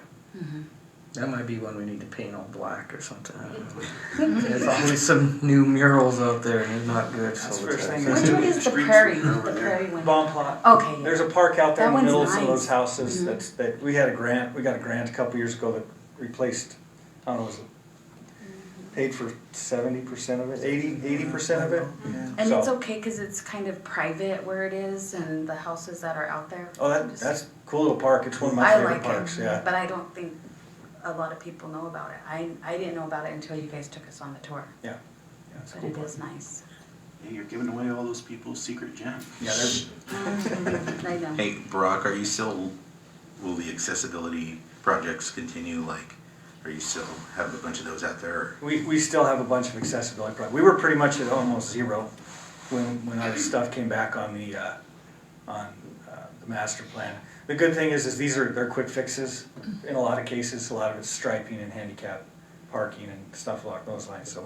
That might be one we need to paint all black or something. I don't know. There's always some new murals out there and they're not good. That's So the first thing. Which one is the prairie? The prairie one? Bomb plot. Okay, yeah. There's a park out there That in the one's middle of some of those nice. houses that we got a grant a couple years ago that replaced, I don't know, was it paid for 70% of it, 80% of it? And So- it's okay because it's kind of private where it is and the houses that are out there. Oh, that's a cool little park. It's one of my I favorite like parks, it, yeah. but I don't think a lot of people know about it. I didn't know about it until you guys took us on the tour, Yeah, it's a but cool it park. is nice. Hey, you're giving away all those people's secret gems. Yeah, there's, I know. Hey, Brock, are you still, will the accessibility projects continue, like, are you still have a bunch of those out there? we still have a bunch of accessibility projects. We were pretty much at almost zero when our stuff came back on the master plan. The good thing is they're quick fixes in a lot of cases. A lot of it's striping and handicap parking and stuff along those lines. So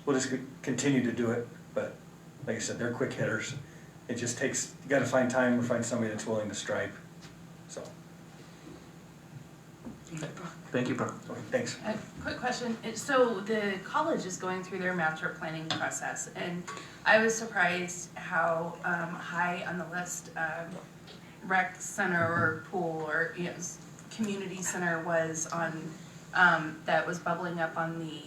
we'll just continue to do it. But like I said, they're quick hitters. It just takes, you gotta find time or find somebody that's willing to stripe. So, Thank you, bro. okay, thanks. A quick question, so the college is going through their master planning process, and I was surprised how high on the list rec center or pool or, you know, community center was on, that was bubbling up on the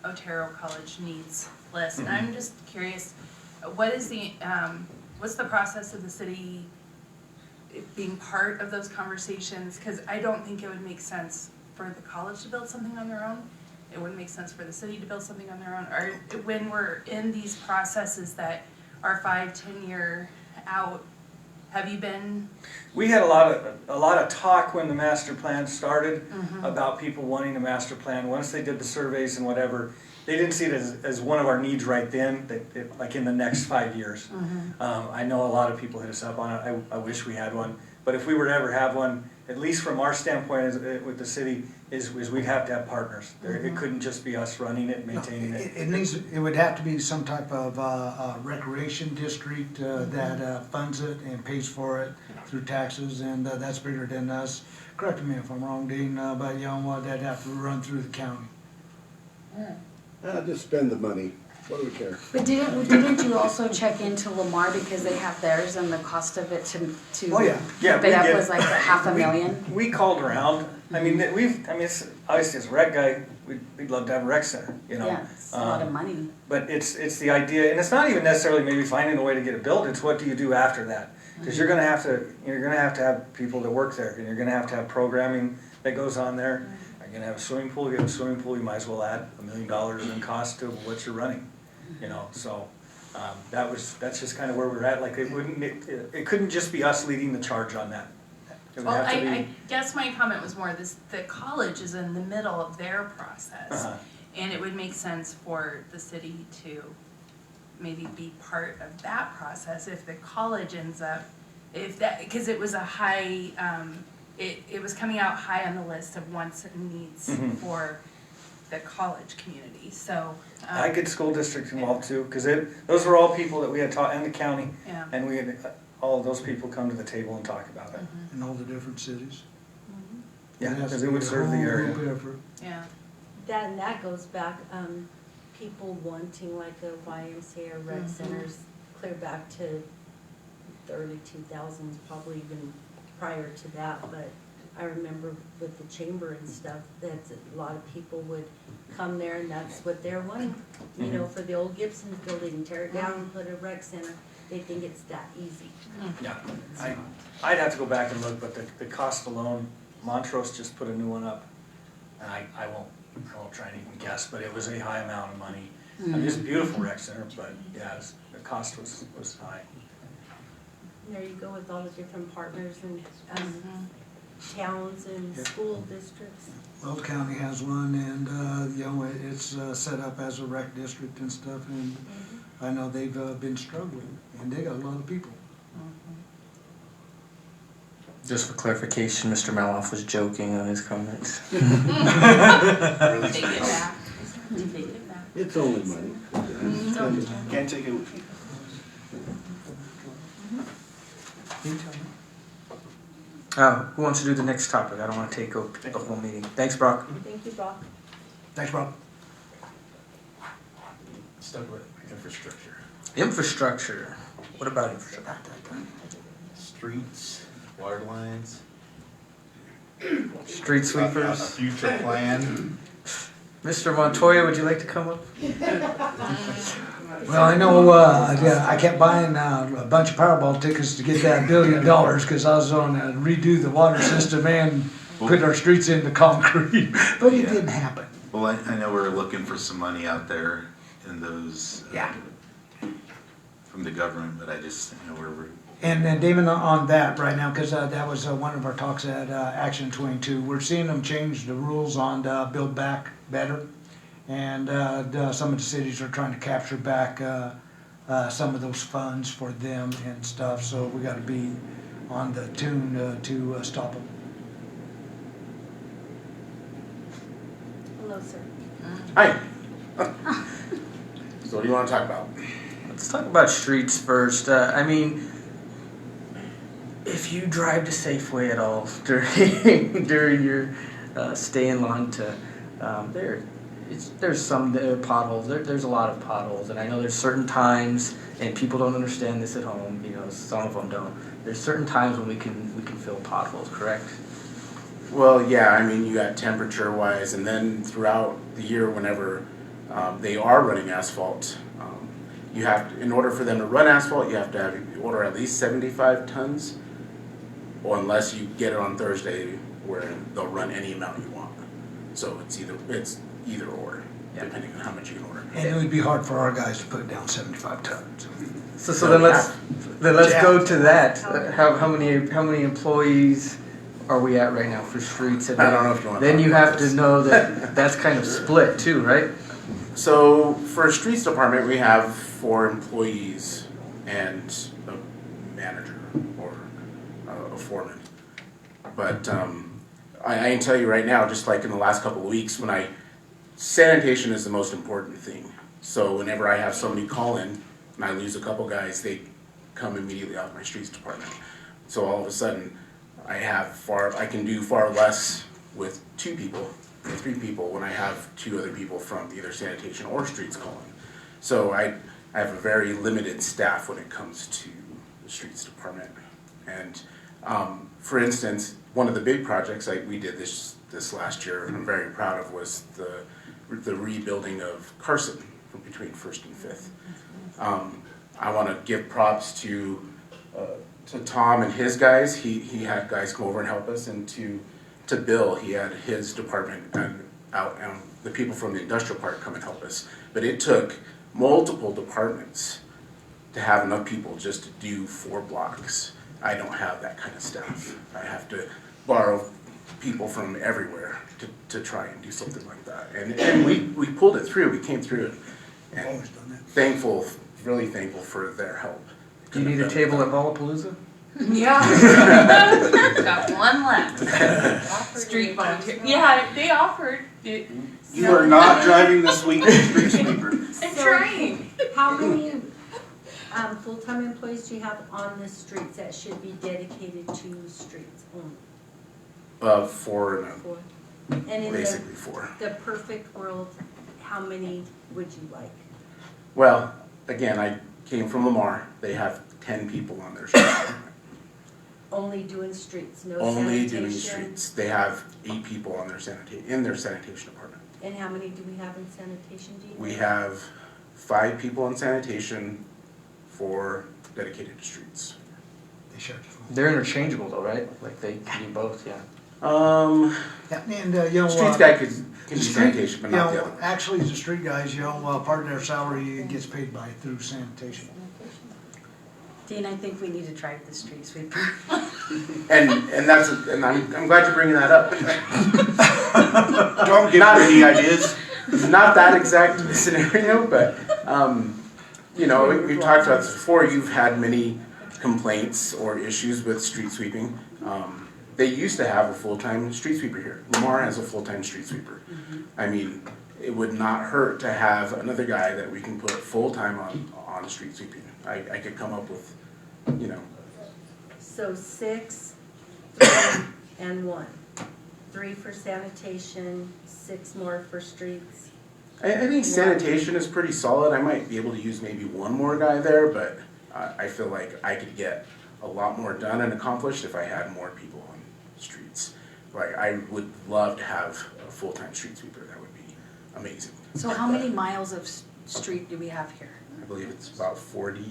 Otero College needs list. And I'm just curious, what is what's the process of the city being part of those conversations? Because I don't think it would make sense for the college to build something on their own. It wouldn't make sense for the city to build something on their own. Or when we're in these processes that are 5-10 year out, have you been? We had a lot of talk when the master plan started about people wanting a master plan. Once they did the surveys and whatever, they didn't see it as one of our needs right then, like in the next 5 years. I know a lot of people hit us up on it. I wish we had one. But if we were to ever have one, at least from our standpoint with the city, is we'd have to have partners. It couldn't just be us running it, maintaining it. It would have to be some type of recreation district that funds it and pays for it through taxes, and that's bigger than us. Correct me if I'm wrong, Dean, but you know what, that'd have to run through the county. Just spend the money, what do we care? But didn't you also check into Lamar because they have theirs and the cost of it to Oh, yeah. Yeah, keep it we up did. was like $500,000? We called around. I mean, it's obviously as a rec guy, we'd love to have a rec center, you know. Yeah, it's a lot of money. But it's the idea, and it's not even necessarily maybe finding a way to get it built. It's what do you do after that? Because you're gonna have to have people that work there, and you're gonna have to have programming that goes on there. You're gonna have a swimming pool. You have a swimming pool. You might as well add $1 million in cost to what you're running, you know. So that's just kind of where we're at. Like it couldn't just be us leading the charge on that. It would Well, have to be. I guess my comment was more the college is in the middle of their process. And it would make sense for the city to maybe be part of that process if the college ends up, if that, because it was a high, it was coming out high on the list of wants and needs for the college community, so. I get school districts involved too, because those were all people that we had taught, and the county, Yeah. and we had, all of those people come to the table and talk about it. In all the different cities. Yeah, because it would serve the area. Yeah. That goes back, people wanting like a YMCA or rec centers clear back to the early 2000s, probably even prior to that, but I remember with the chamber and stuff, that a lot of people would come there and that's what they're wanting. You know, for the old Gibson's building, tear it down and put a rec center, they think it's that easy. Yeah, I'd have to go back and look, but the cost alone, Montrose just put a new one up, and I won't try and even guess, but it was a high amount of money. I mean, it's a beautiful rec center, but yeah, the cost was high. And there you go with all the different partners and towns and school districts. Well, the county has one, and, you know, it's set up as a rec district and stuff, and I know they've been struggling, and they got a lot of people. Just for clarification, Mr. Maloff was joking on his comments. Take it back. Take it back. It's only money. Can't take it. Who wants to do the next topic? I don't want to take up the whole meeting. Thanks, Brock. Thank you, Brock. Thanks, Rob. Stuck with infrastructure. Infrastructure. What about infrastructure? Streets, water lines. Street A sweepers. future plan. Mr. Montoya, would you like to come up? Well, I know, I kept buying a bunch of Powerball tickets to get that $1 billion, because I was on redo the water system and put our streets into concrete, but it didn't happen. Well, I know we're looking for some money out there in those, from the government, but I just, you know, we're. And then David, on that right now, because that was one of our talks at Action 22, we're seeing them change the rules on Build Back Better. And some of the cities are trying to capture back some of those funds for them and stuff, so we got to be on the tune to stop them. Hello, sir. Hi. So what do you want to talk about? Let's talk about streets first. I mean, if you drive to Safeway at all during your stay in Junta, there's some potholes. There's a lot of potholes, and I know there's certain times, and people don't understand this at home. You know, some of them don't. There's certain times when we can fill potholes, correct? Well, yeah, I mean, you got temperature-wise, and then throughout the year, whenever they are running asphalt, you have to, in order for them to run asphalt, you have to order at least 75 tons, or unless you get it on Thursday, where they'll run any amount you want. So it's either or, depending on how much you can order. And it would be hard for our guys to put down 75 tons. So then let's go to that. How many employees are we at right now for streets? And I don't know if you want to then talk you about have this. to know that that's kind of split too, right? So for streets department, we have 4 employees and a manager or a foreman. But I can tell you right now, just like in the last couple of weeks, sanitation is the most important thing. So whenever I have somebody call in and I lose a couple guys, they come immediately off my streets department. So all of a sudden, I can do far less with 2 people or 3 people when I have 2 other people from either sanitation or streets calling. So I have a very limited staff when it comes to the streets department. And for instance, one of the big projects we did this last year, and I'm very proud of, was the rebuilding of Carson from between 1st and 5th. I want to give props to Tom and his guys. He had guys come over and help us, and to Bill, he had his department out, and the people from the industrial park come and help us. But it took multiple departments to have enough people just to do 4 blocks. I don't have that kind of staff. I have to borrow people from everywhere to try and do something like that. And we pulled it through. We came through it. And thankful really thankful for their help. Do you need a table at Lollapalooza? Yeah. Got one left. Street volunteer. Yeah, they offered. You are not driving this week, street sweeper. I'm trying. How many, full-time employees do you have on the streets that should be dedicated to streets only? 4 and Four. And in basically 4. the perfect world, how many would you like? Well, again, I came from Lamar. They have 10 people on their street. Only doing streets, no Only sanitation? doing streets. They have 8 people on their in their sanitation department. And how many do we have in sanitation, do you know? We have 5 people in sanitation, 4 dedicated to streets. They share. They're interchangeable though, right? Like they can do both, yeah. Yeah, and, you know. Streets guy can do street- sanitation, but you not know, the other. Actually, the street guys, you know, part of their salary gets paid by through sanitation. Dean, I think we need to try the street sweeper. And I'm glad you're bringing that up. Don't give her any ideas. Not that exact scenario, but you know, we've talked about this before. You've had many complaints or issues with street sweeping. They used to have a full-time street sweeper here. Lamar has a full-time street sweeper. I mean, it would not hurt to have another guy that we can put full-time on street sweeping. I could come up with, you know. So 6, 3, and 1. 3 for sanitation, 6 more for streets. I think sanitation is pretty solid. I might be able to use maybe one more guy there, but I feel like I could get a lot more done and accomplished if I had more people on streets. Like, I would love to have a full-time street sweeper. That would be amazing. So how many miles of street do we have here? I believe it's about 40,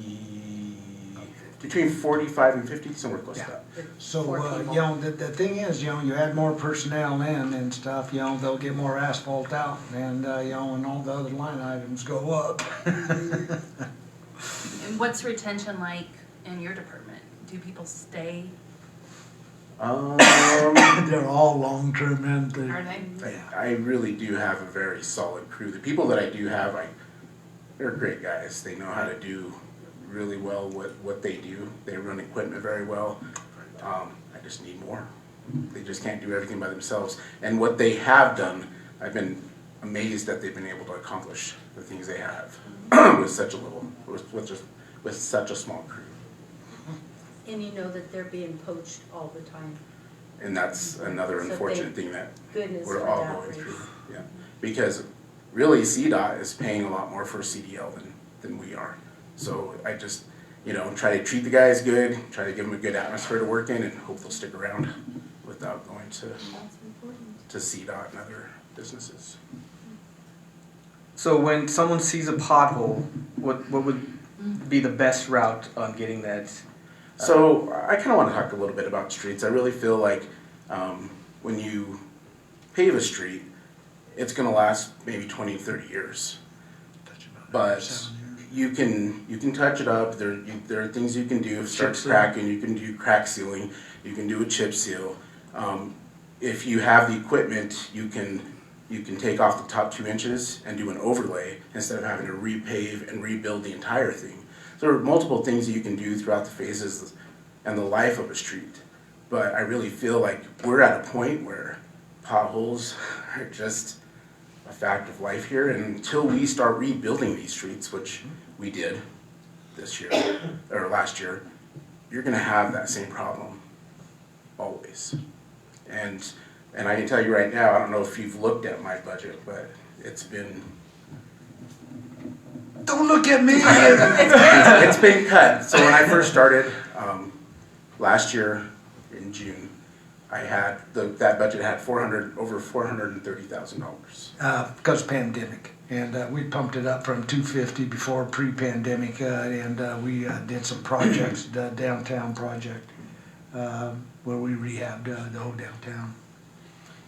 between 45 and 50, somewhere close to that. So, 4 you people. know, the thing is, you know, you add more personnel in and stuff, you know, they'll get more asphalt out and, you know, and all the other line items go up. And what's retention like in your department? Do people stay? They're all long-term and Are they? I really do have a very solid crew. The people that I do have, they're great guys. They know how to do really well what they do. They run equipment very well. I just need more. They just can't do everything by themselves. And what they have done, I've been amazed that they've been able to accomplish the things they have with such such a small crew. And you know that they're being poached all the time. And that's another So unfortunate thank thing that goodness we're for all that going race. through. Yeah, because really CDOT is paying a lot more for CDL than we are. So I just, you know, try to treat the guys good, try to give them a good atmosphere to work in, and hope they'll stick around without going to CDOT and other businesses. So when someone sees a pothole, what would be the best route on getting that? So I kind of want to talk a little bit about streets. I really feel like when you pave a street, it's going to last maybe 20, 30 years. But you can touch it up. There are things you can do. If it starts cracking, you can do crack sealing. You can do a chip seal. If you have the equipment, you can take off the top 2 inches and do an overlay instead of having to repave and rebuild the entire thing. There are multiple things that you can do throughout the phases and the life of a street. But I really feel like we're at a point where potholes are just a fact of life here. And until we start rebuilding these streets, which we did this year, or last year, you're gonna have that same problem, always. And I can tell you right now, I don't know if you've looked at my budget, but it's been... Don't look at me! It's been cut. So when I first started, last year in June, I had, that budget had over $430,000. Because pandemic, and we pumped it up from 250 before pre-pandemic, and we did some projects, the downtown project, where we rehabbed the whole downtown.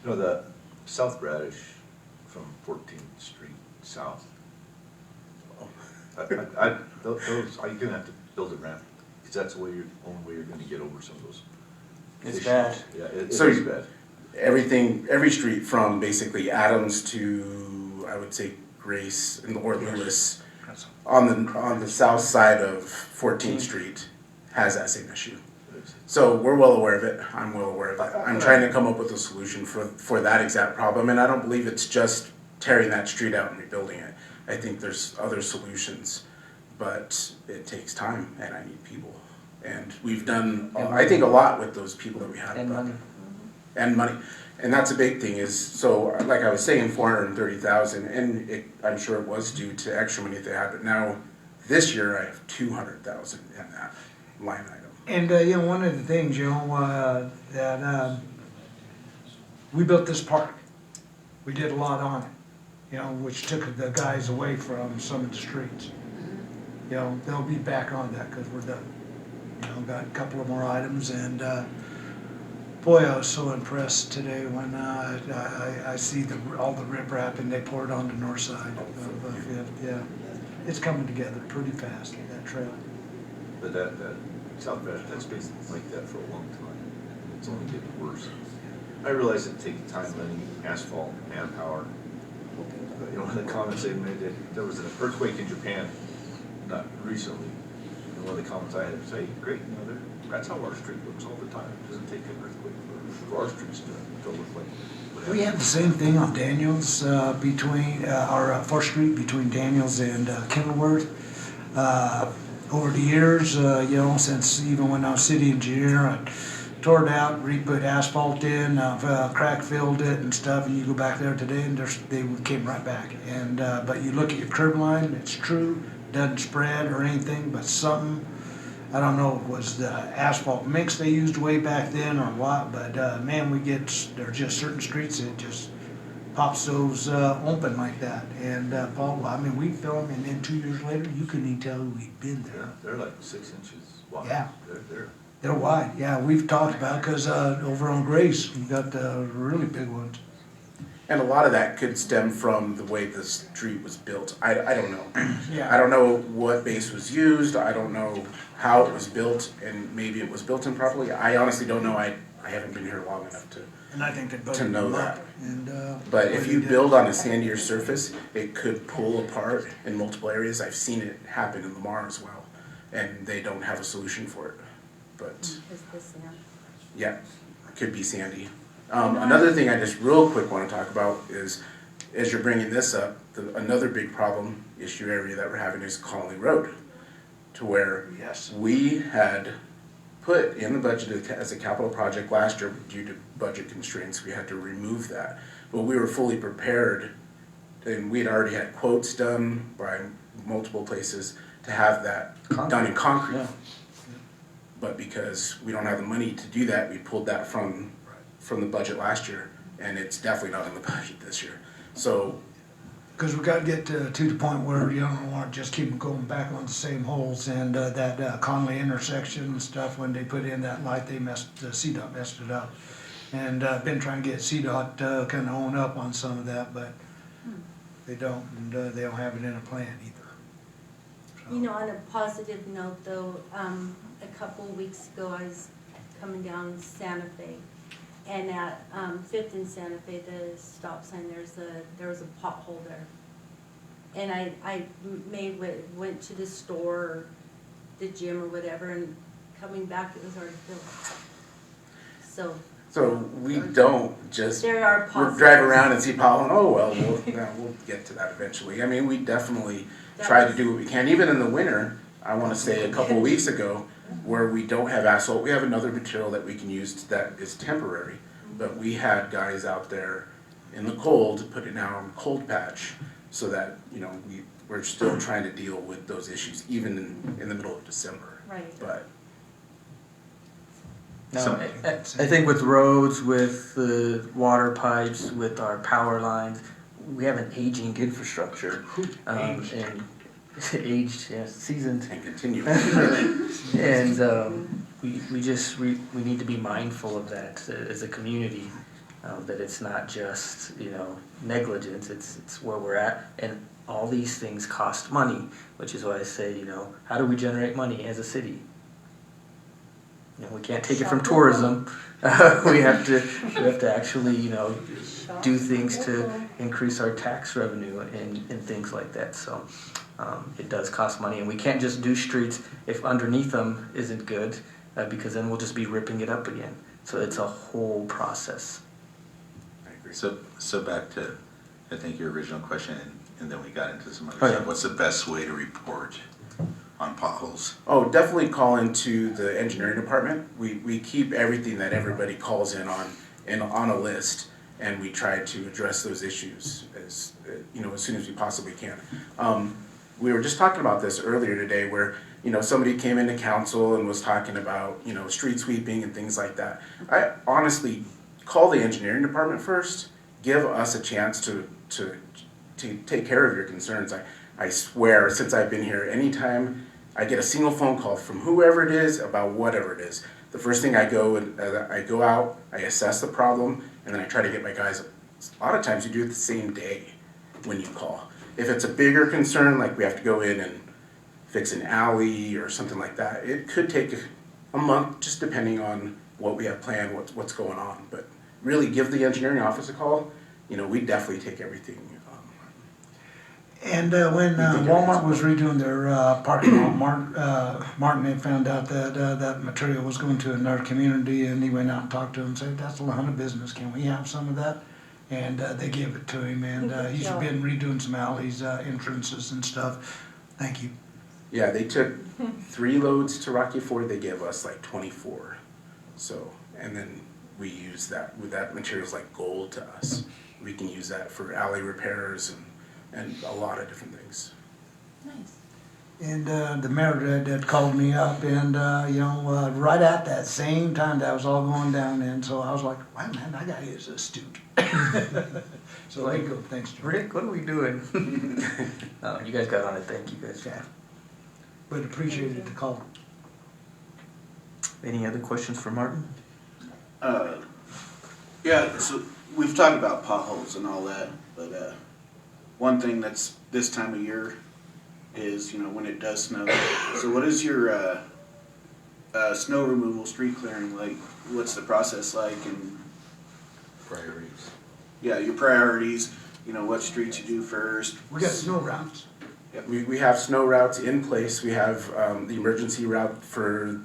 You know, the South Bradish from 14th Street South. Those, you're gonna have to build a ramp, because that's the only way you're gonna get over some of those. It's issues. bad. Yeah, it So is bad. every street from basically Adams to, I would say, Grace or Lewis, on the south side of 14th Street has that same issue. So we're well aware of it. I'm well aware of it. I'm trying to come up with a solution for that exact problem, and I don't believe it's just tearing that street out and rebuilding it. I think there's other solutions, but it takes time, and I need people. And we've done, I think, a lot with those people that we have. And money. And money. And that's a big thing is, so like I was saying, 430,000, and I'm sure it was due to extra money they had, but now this year I have 200,000 in that line item. And, one of the things, that we built this park. We did a lot on it, which took the guys away from some of the streets. They'll be back on that because we're done. Got a couple of more items, and boy, I was so impressed today when I see all the riprap and they pour it on the north side of Fifth. Yeah, it's coming together pretty fast, that trail. But that South Bash, that's been like that for a long time. It's only getting worse. I realize it takes time, money, asphalt, manpower. One of the comments they made, there was an earthquake in Japan, not recently. And one of the comments I had to say, great, that's how our street looks all the time. It doesn't take an earthquake for our streets to look like whatever. We have the same thing on Daniels, between our 4th Street between Daniels and Kenilworth. Over the years, since even when I was city engineer, I tore it out, re-put asphalt in, crack filled it and stuff, and you go back there today and they came right back. And but you look at your curb line, it's true, doesn't spread or anything, but something, I don't know if it was the asphalt mix they used way back then or what, but man, there are just certain streets that just pops those open like that. And Paul, we film, and then 2 years later, you couldn't even tell we'd been there. Yeah, they're like 6 inches wide. Yeah. They're wide, yeah. We've talked about, because over on Grace, we got the really big ones. And a lot of that could stem from the way the street was built. I don't know. Yeah. I don't know what base was used. I don't know how it was built, and maybe it was built improperly. I honestly don't know. I haven't been here long enough And I think they to know that. And, But if you build on a sandier surface, it could pull apart in multiple areas. I've seen it happen in Lamar as well, and they don't have a solution for it. But Is this sand? yeah, it could be sandy. Another thing I just real quick want to talk about is, as you're bringing this up, another big problem issue area that we're having is Colony Road, to where we had put in the budget as a capital project last year. Due to budget constraints, we had to remove that. But we were fully prepared, and we had already had quotes done by multiple places to have that done in concrete. Yeah. But because we don't have the money to do that, we pulled that from the budget last year, and it's definitely not in the budget this year. So, because we got to get to the point where you don't want to just keep going back on the same holes, and that Conley intersection and stuff, when they put in that light, CDOT messed it up. And been trying to get CDOT kind of own up on some of that, but they don't, and they don't have it in a plan either. So. On a positive note though, a couple of weeks ago I was coming down Santa Fe, and at 5th and Santa Fe, the stop sign, there was a pothole there. And I went to the store or the gym or whatever, and coming back it was already filled. So we don't just there are drive around and see pollen. Oh well, we'll get to that eventually. We definitely try to do what we can. Even in the winter, I want to say a couple of weeks ago, where we don't have asphalt, we have another material that we can use that is temporary. But we had guys out there in the cold put it now on cold patch, so that we're still trying to deal with those issues even in the middle of December. Right. But. No, I think with roads, with the water pipes, with our power lines, we have an aging infrastructure. And aged, seasoned. And continue. And we need to be mindful of that as a community, that it's not just, negligence, it's where we're at. And all these things cost money, which is why I say, how do we generate money as a city? We can't take it from tourism. We have to actually, do things to increase our tax revenue and things like that. So It does cost money, and we can't just do streets if underneath them isn't good, because then we'll just be ripping it up again. So it's a whole process. I agree. So back to, I think, your original question, and then we got into some other Oh, yeah. stuff. What's the best way to report on potholes? Oh, definitely call into the engineering department. We keep everything that everybody calls in on a list, and we try to address those issues as soon as we possibly can. We were just talking about this earlier today, where somebody came into council and was talking about street sweeping and things like that. I honestly call the engineering department first. Give us a chance to take care of your concerns. I swear, since I've been here, anytime I get a single phone call from whoever it is about whatever it is, the first thing I go out, I assess the problem, and then I try to get my guys. A lot of times you do it the same day when you call. If it's a bigger concern, like we have to go in and fix an alley or something like that, it could take a month, just depending on what we have planned, what's going on. But really give the engineering office a call. We definitely take everything. And when Walmart was redoing their parking lot, Martin had found out that that material was going to another community, and he went out and talked to him and said, "That's a lot of business. Can we have some of that?" And they gave it to him, and he's been redoing some alleys, entrances and stuff. Thank you. Yeah, they took 3 loads to Rocky Ford. They gave us like 24. So, and then we use that. That material's like gold to us. We can use that for alley repairs and a lot of different things. Nice. And the mayor that called me up, and right at that same time that was all going down, and so I was like, "Wow, man, that guy is astute." So there you go. Thanks, George. Rick, what are we doing? You guys got on it. Thank you guys. Yeah. But appreciated the call. Any other questions for Martin? Yeah, so we've talked about potholes and all that, but one thing that's this time of year is, when it does snow. So what is your snow removal, street clearing like? What's the process like? And Priorities. yeah, your priorities, what streets you do first. We got snow routes. We have snow routes in place. We have the emergency route for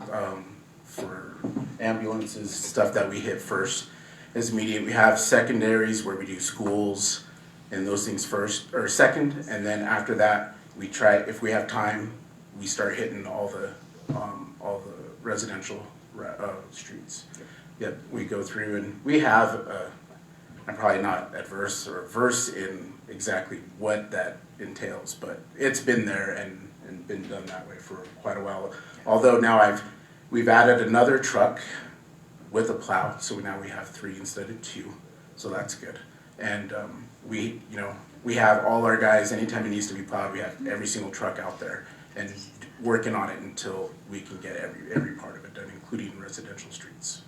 ambulances, stuff that we hit first is immediate. We have secondaries where we do schools and those things first or second, and then after that we try, if we have time, we start hitting all the residential streets. Yep, we go through, and we have. I'm probably not adverse or versed in exactly what that entails, but it's been there and been done that way for quite a while. Although now we've added another truck with a plow, so now we have 3 instead of 2, so that's good. And we have all our guys, anytime it needs to be plowed, we have every single truck out there and working on it until we can get every part of it done, including residential streets.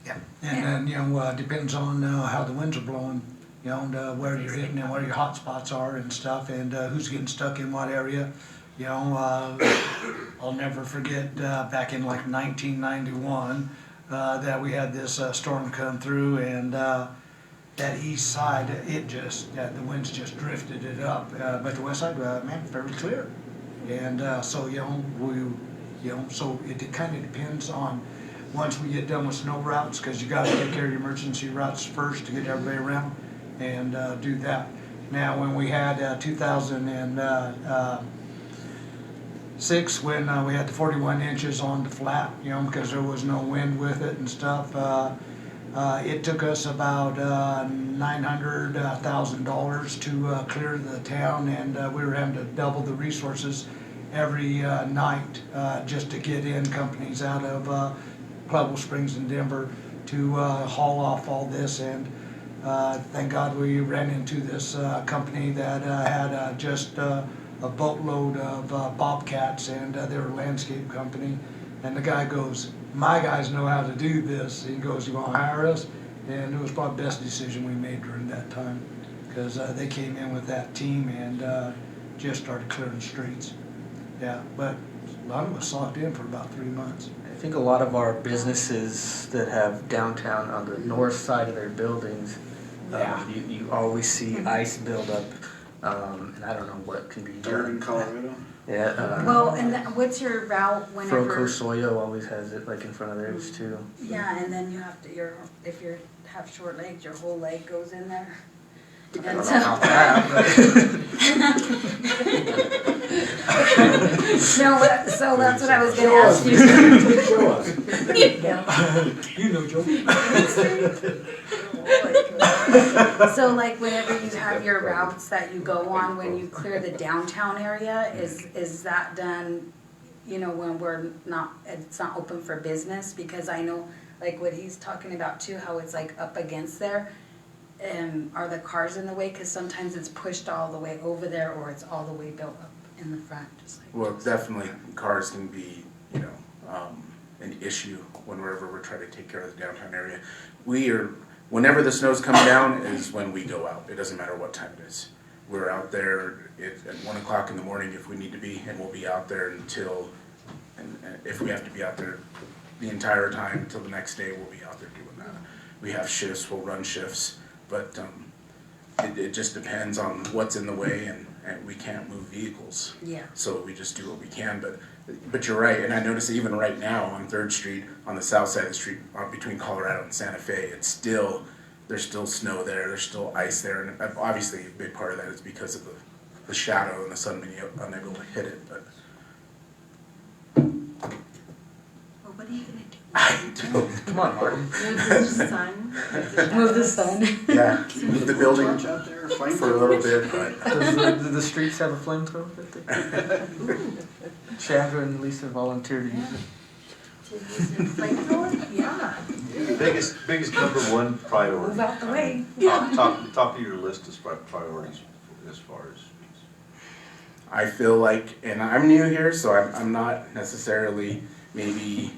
Yeah. And then, depends on how the winds are blowing, and where you're hitting and where your hot spots are and stuff, and who's getting stuck in what area. I'll never forget back in like 1991 that we had this storm come through, and that east side, the winds just drifted it up, but the west side, man, fairly clear. And so so it kind of depends on. Once we get done with snow routes, because you got to take care of your emergency routes first to get everybody around and do that. Now, when we had 2006, when we had the 41 inches on the flat, because there was no wind with it and stuff, it took us about $900,000 to clear the town, and we were having to double the resources every night just to get in companies out of Pueblo Springs and Denver to haul off all this, and thank God we ran into this company that had just a boatload of bobcats, and they were a landscape company, and the guy goes, "My guys know how to do this." He goes, "You want to hire us?" And it was probably the best decision we made during that time, because they came in with that team and just started clearing streets. Yeah, but a lot of us socked in for about 3 months. I think a lot of our businesses that have downtown on the north side of their buildings, you always see ice buildup And I don't know what can be Urban, done. Colorado. Yeah. Well, and what's your route whenever? Froco Soyo always has it like in front of theirs too. Yeah, and then you have to, if you have short legs, your whole leg goes in there. I don't know about that, No, so that's what I was gonna ask you. Show us. You know, Joe. So like whenever you have your routes that you go on, when you clear the downtown area, is that done, you know, when it's not open for business? Because I know like what he's talking about too, how it's like up against there. Are the cars in the way? Cause sometimes it's pushed all the way over there or it's all the way built up in the front, just like. Well, definitely cars can be, you know, an issue whenever we're trying to take care of the downtown area. Whenever the snow's coming down is when we go out. It doesn't matter what time it is. We're out there at 1 o'clock in the morning if we need to be, and we'll be out there until, and if we have to be out there the entire time until the next day, we'll be out there doing that. We have shifts, we'll run shifts, but it just depends on what's in the way, and we can't move vehicles. Yeah. So we just do what we can, but you're right, and I notice even right now on 3rd Street, on the south side of the street, between Colorado and Santa Fe, there's still snow there, there's still ice there, and obviously a big part of that is because of the shadow and the sun being unable to hit it, but. Well, what are you gonna do? I don't. Come on, Martin. Move the sun. Move the sun. Yeah, move the building Torch out there, flame for a little bit, but. Do the streets have a flamethrower? Chandra and Lisa volunteered to use it. To use a flamethrower? Yeah. Biggest number one priority. Move out the way. Top of your list as priorities as far as. I feel like, and I'm new here, so I'm not necessarily maybe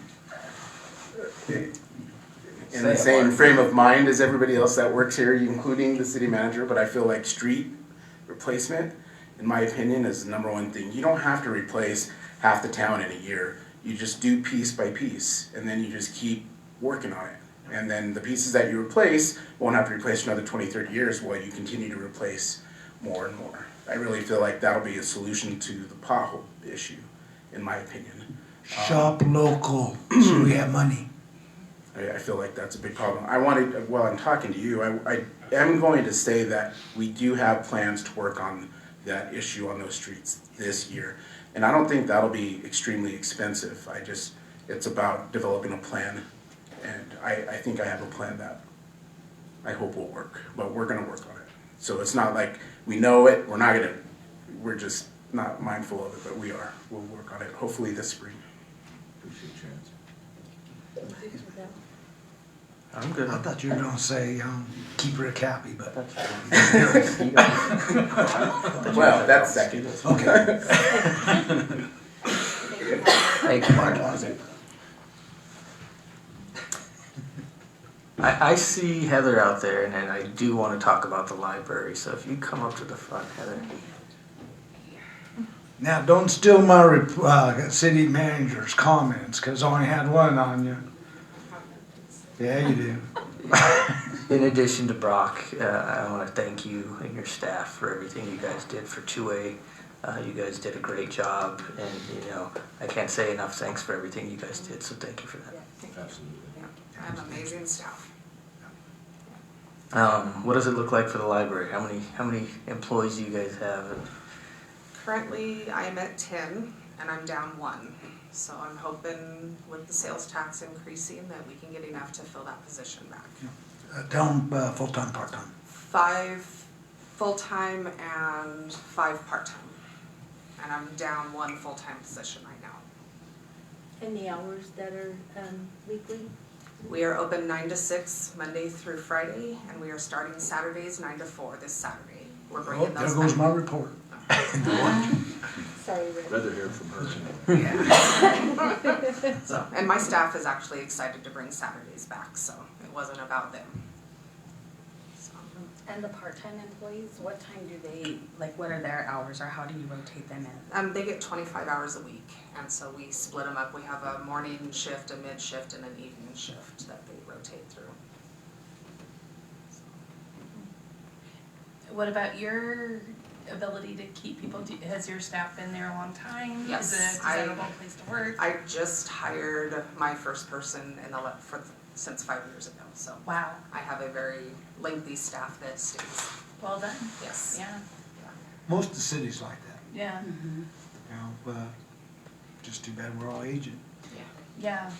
in the same frame of mind as everybody else that works here, including the city manager, but I feel like street replacement, in my opinion, is the number one thing. You don't have to replace half the town in a year. You just do piece by piece, and then you just keep working on it. And then the pieces that you replace won't have to replace another 20, 30 years while you continue to replace more and more. I really feel like that'll be a solution to the pothole issue, in my opinion. Shop local, so we have money. I feel like that's a big problem. While I'm talking to you, I am going to say that we do have plans to work on that issue on those streets this year. And I don't think that'll be extremely expensive. It's about developing a plan. And I think I have a plan that I hope will work, but we're gonna work on it. So it's not like we know it, we're just not mindful of it, but we are. We'll work on it, hopefully this spring. Appreciate your answer. I'm good. I thought you were gonna say, keep Rick happy, but. Well, that's second. Okay. Thank you, Mark. I see Heather out there, and I do want to talk about the library, so if you come up to the front, Heather. Now, don't steal my city manager's comments, because I only had one on you. Yeah, you do. In addition to Brock, I want to thank you and your staff for everything you guys did for 2A. You guys did a great job, and I can't say enough thanks for everything you guys did, so thank you for that. Absolutely. I have amazing staff. What does it look like for the library? How many employees do you guys have? Currently, I am at 10, and I'm down 1. So I'm hoping with the sales tax increasing that we can get enough to fill that position back. Down full-time, part-time. 5 full-time and 5 part-time. And I'm down 1 full-time position right now. And the hours that are weekly? We are open 9 to 6, Monday through Friday, and we are starting Saturdays 9 to 4 this Saturday. We're bringing There those goes back. my report. Sorry, Rick. Rather hear from her. So, and my staff is actually excited to bring Saturdays back, so it wasn't about them. So, And the part-time employees, what time do they, what are their hours, or how do you rotate them in? they get 25 hours a week, and so we split them up. We have a morning shift, a mid shift, and an evening shift that they rotate through. What about your ability to keep people, has your staff been there a long time? Yes, Is it a desirable place to work? I just hired my first person since 5 years ago, so. Wow, I have a very lengthy staff that stays. well done. Yes. Yeah, Most of the cities like that, yeah, you know, just too bad we're all aging. yeah.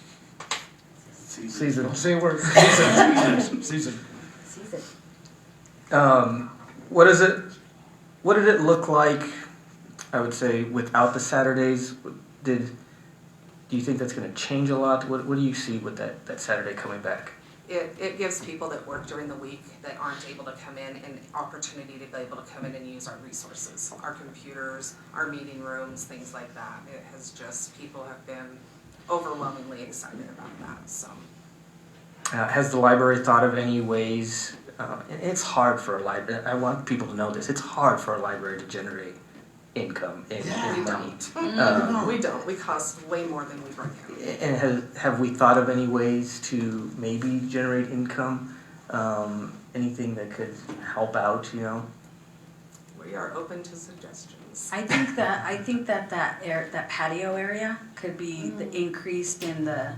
Season. Don't say a word. Season. Season. What did it look like, I would say, without the Saturdays? Do you think that's gonna change a lot? What do you see with that Saturday coming back? It gives people that work during the week that aren't able to come in an opportunity to be able to come in and use our resources, our computers, our meeting rooms, things like that. It has just, people have been overwhelmingly excited about that, so. Has the library thought of any ways, it's hard for a library, I want people to know this, it's hard for a library to generate income and We money. don't. We don't, we cost way more than we bring in. And have we thought of any ways to maybe generate income? Anything that could help out, you know? We are open to suggestions. I think that patio area could be the increased in the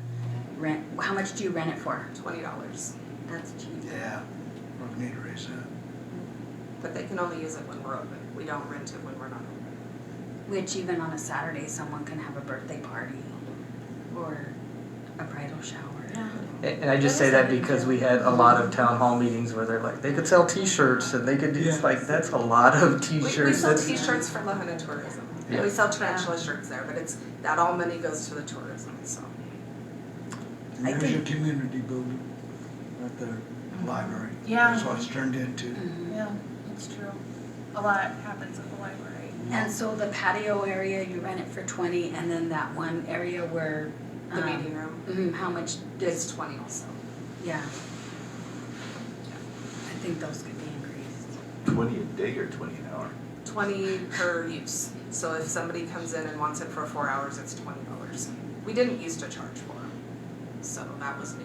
rent. How much do you rent it for? $20. That's cheap. Yeah, we need to raise that. But they can only use it when we're open. We don't rent it when we're not open. Which even on a Saturday, someone can have a birthday party or a bridal shower. And I just say that because we had a lot of town hall meetings where they're like, they could sell T-shirts and they could do, it's like, that's a lot of T-shirts. We sell That's- T-shirts for Lahana Tourism. Yeah. We sell tarantula shirts there, but that all money goes to the tourism, so. And there's your community building at the library. Yeah. That's what it's turned into. Yeah, that's true. A lot happens at the library. And so the patio area, you rent it for 20, and then that one area where The meeting room how much is does? 20 also. Yeah. I think those could be increased. 20 a day or 20 an hour? 20 per use. So if somebody comes in and wants it for 4 hours, it's $20. We didn't used to charge for them, so that was new.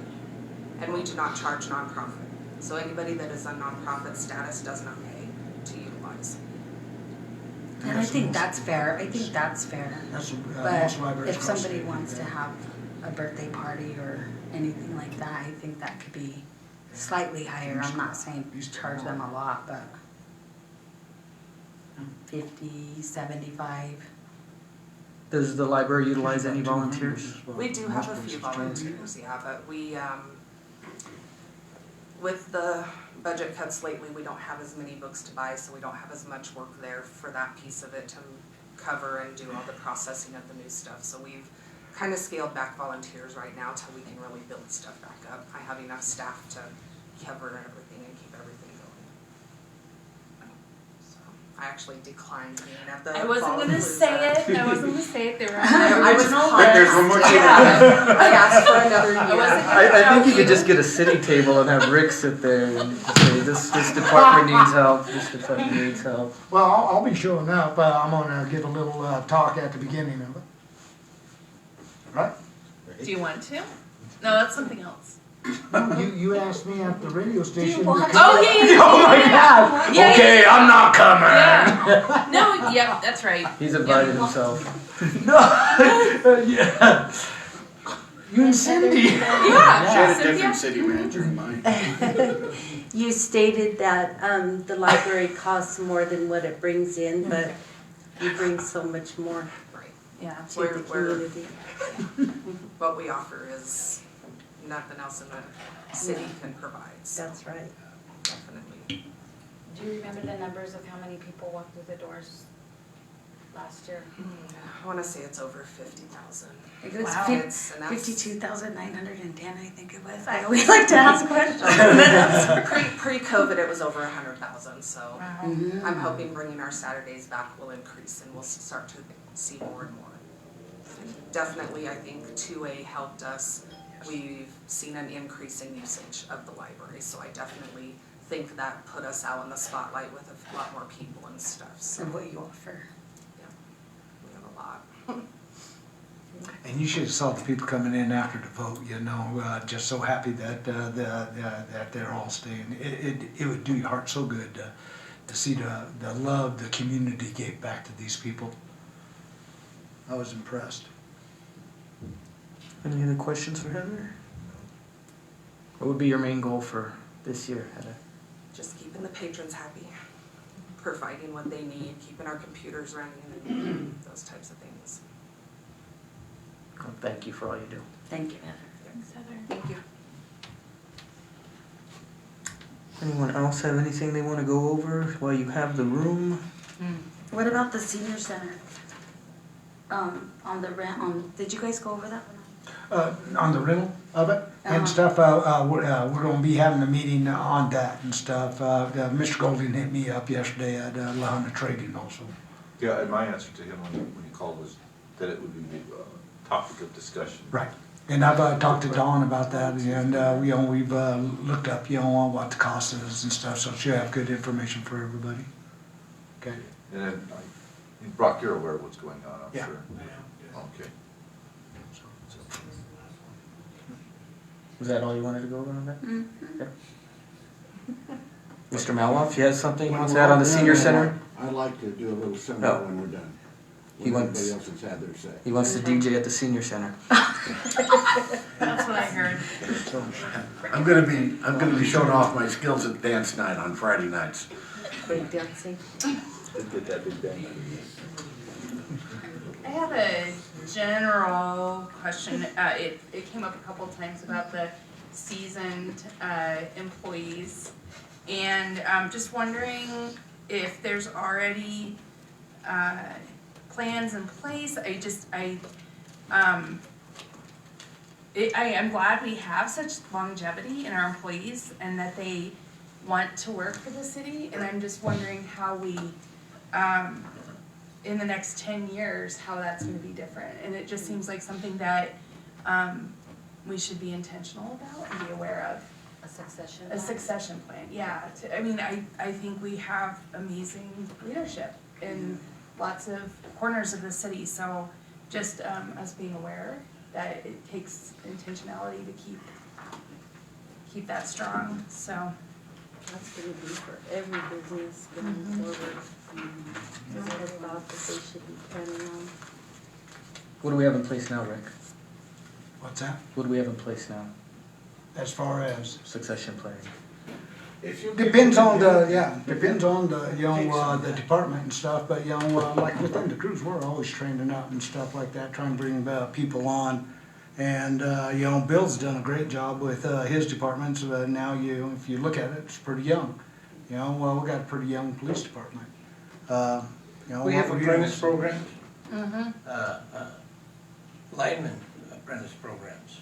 And we do not charge nonprofit. So anybody that is on nonprofit status does not pay to utilize. And I think that's fair. I think that's fair. That's most But libraries if across somebody the- wants to have a birthday party or anything like that, I think that could be slightly higher. I'm not saying charge them a lot, but 50, 75. Does the library utilize any volunteers? We do have a few volunteers, yeah, but we, with the budget cuts lately, we don't have as many books to buy, so we don't have as much work there for that piece of it to cover and do all the processing of the new stuff. So we've kind of scaled back volunteers right now till we can really build stuff back up. I have enough staff to cover everything and keep everything going. So I actually declined being at the I wasn't gonna Ballapalooza. say it, they were on the I was original close. There's one more list. thing. Yeah. I asked for another year. I wasn't gonna I think you tell could just get a city table and have Rick sit there and say, this department needs help, this department needs help. Well, I'll be showing up. I'm gonna give a little talk at the beginning of it. Right? Do you want to? No, that's something else. No, you asked me at the radio station. Oh, yeah. Oh my God! Yeah, Okay, I'm not coming. Yeah. No, yeah, that's right. He's invited himself. Yeah. You and Cindy. She had a Cynthia? different city manager in mind. You stated that the library costs more than what it brings in, but you bring so much more Right. Yeah. to the community. What we offer is nothing else in the city can provide, so That's right. definitely. Do you remember the numbers of how many people walked through the doors last year? I wanna say it's over 50,000. It was Wow. And that's 52,910, I think it was. I always like to ask questions. Pre-COVID, it was over 100,000, so Wow. I'm hoping bringing our Saturdays back will increase and we'll start to see more and more. Definitely, I think 2A helped us. We've seen an increase in usage of the library, so I definitely think that put us out in the spotlight with a lot more people and stuff, so And what you offer. we have a lot. And you should have saw the people coming in after the vote, you know, just so happy that they're all staying. It would do your heart so good to see the love the community gave back to these people. I was impressed. Any other questions for Heather? What would be your main goal for this year, Heather? Just keeping the patrons happy, providing what they need, keeping our computers running, and those types of things. Well, thank you for all you do. Thank you. Thanks, Heather. Thank you. Anyone else have anything they want to go over while you have the room? What about the senior center? On the rent, did you guys go over that one? On the rental of it and stuff, we're gonna be having a meeting on that and stuff. Mr. Golding hit me up yesterday at Lahana Trading also. Yeah, and my answer to him when he called was that it would be a topic of discussion. Right. And I've talked to Dawn about that, and we've looked up, what the cost is and stuff, so she'll have good information for everybody. Okay. And then, Brock, you're aware of what's going on, I'm Yeah. sure. Okay. Was that all you wanted to go over on that? Mm-hmm. Mr. Maloff, you have something you want to add on the senior center? I'd like to do a little seminar Oh. when we're done. He When wants- everybody else has had their say. He wants to DJ at the senior center. That's what I heard. I'm gonna be showing off my skills at dance night on Friday nights. Break dancing. Did get that big bang. I have a general question. It came up a couple times about the seasoned employees. And I'm just wondering if there's already plans in place. I'm glad we have such longevity in our employees and that they want to work for the city. And I'm just wondering how we, in the next 10 years, how that's gonna be different. And it just seems like something that we should be intentional about and be aware of. A succession. A succession plan, yeah. I think we have amazing leadership in lots of corners of the city, so just us being aware that it takes intentionality to keep that strong, so. That's gonna be for every business going forward. Is that a thought that they should be planning on? What do we have in place now, Rick? What's that? What do we have in place now? As far as? Succession planning. Depends on the, the department and stuff, but, like within the crews, we're always training up and stuff like that, trying to bring people on. And, Bill's done a great job with, his departments, now if you look at it, it's pretty young. We got a pretty young police department. We have apprentice programs, Mm-hmm. lineman apprentice programs.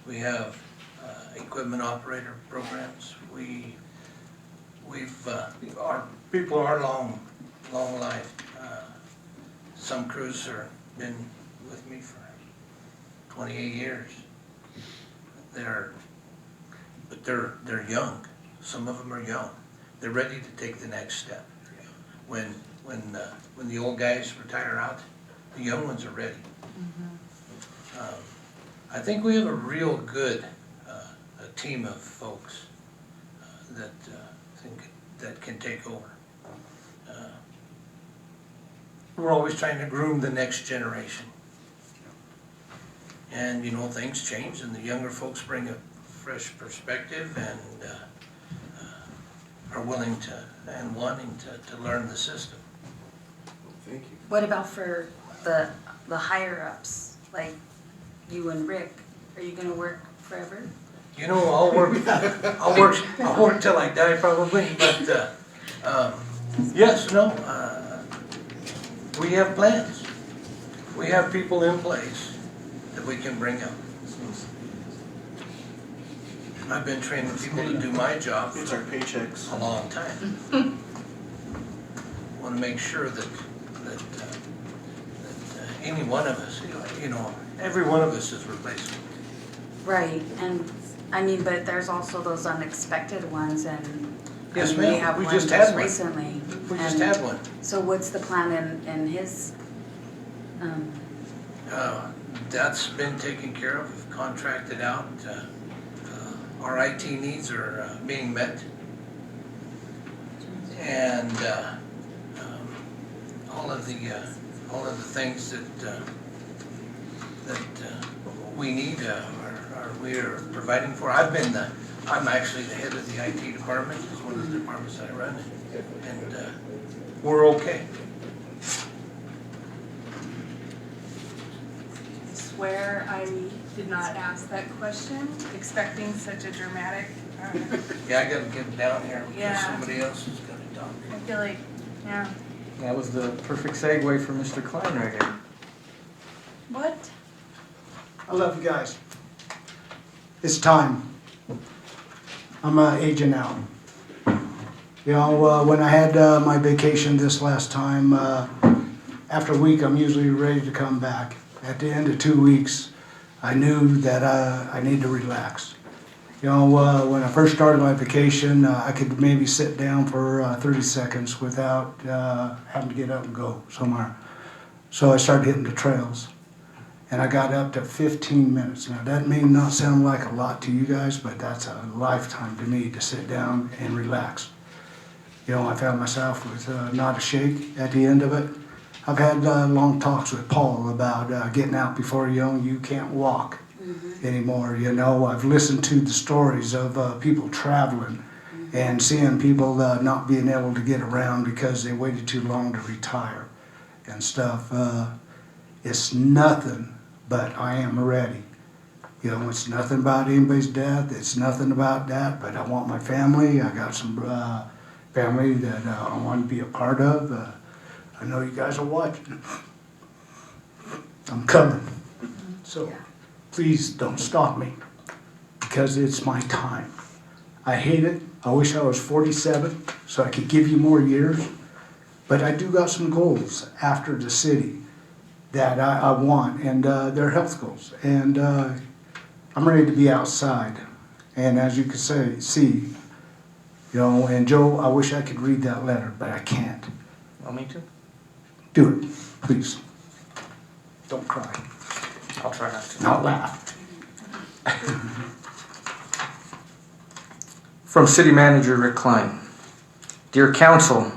We have equipment operator programs. Our people are long life. Some crews have been with me for 28 years. They're young. Some of them are young. They're ready to take the next step. When the old guys retire out, the young ones are ready. I think we have a real good a team of folks that can take over. We're always trying to groom the next generation. And things change and the younger folks bring a fresh perspective and are willing to and wanting to learn the system. Thank you. What about for the higher ups, like you and Rick? Are you gonna work forever? I'll work till I die probably, but we have plans. We have people in place that we can bring up. I've been training people to do my job It's our paychecks. a long time. Want to make sure that any one of us, every one of us is replaceable. Right, and but there's also those unexpected ones and. Yes, we ma'am. have We one just had one. recently. We just and had one. So what's the plan in his, That's been taken care of, we've contracted out. Our IT needs are being met. and all of the things that we need we are providing for. I'm actually the head of the IT department. It's one of the departments that I run, and we're okay. I swear I did not ask that question, expecting such a dramatic, Yeah, I gotta get down here because Yeah. somebody else is gonna talk. I feel like, yeah. That was the perfect segue for Mr. Klein right here. What? I love you guys. It's time. I'm aging out. You know, when I had my vacation this last time, after a week, I'm usually ready to come back. At the end of 2 weeks, I knew that I need to relax. You know, when I first started my vacation, I could maybe sit down for 30 seconds without having to get up and go somewhere. So I started hitting the trails. And I got up to 15 minutes. Now, that may not sound like a lot to you guys, but that's a lifetime to me to sit down and relax. You know, I found myself with not a shake at the end of it. I've had long talks with Paul about getting out before you can't walk anymore. You know, I've listened to the stories of people traveling and seeing people not being able to get around because they waited too long to retire and stuff. It's nothing but I am ready. You know, it's nothing about anybody's death. It's nothing about that, but I want my family. I got some family that I want to be a part of. I know you guys are watching. I'm coming. So please don't stop me because it's my time. I hate it. I wish I was 47 so I could give you more years. But I do got some goals after the city that I want, and they're health goals. And I'm ready to be outside. And as you can see, you know, and Joe, I wish I could read that letter, but I can't. Want me to? Do it, please. Don't cry. I'll try not to. Not laugh. From City Manager Rick Klein. Dear Council,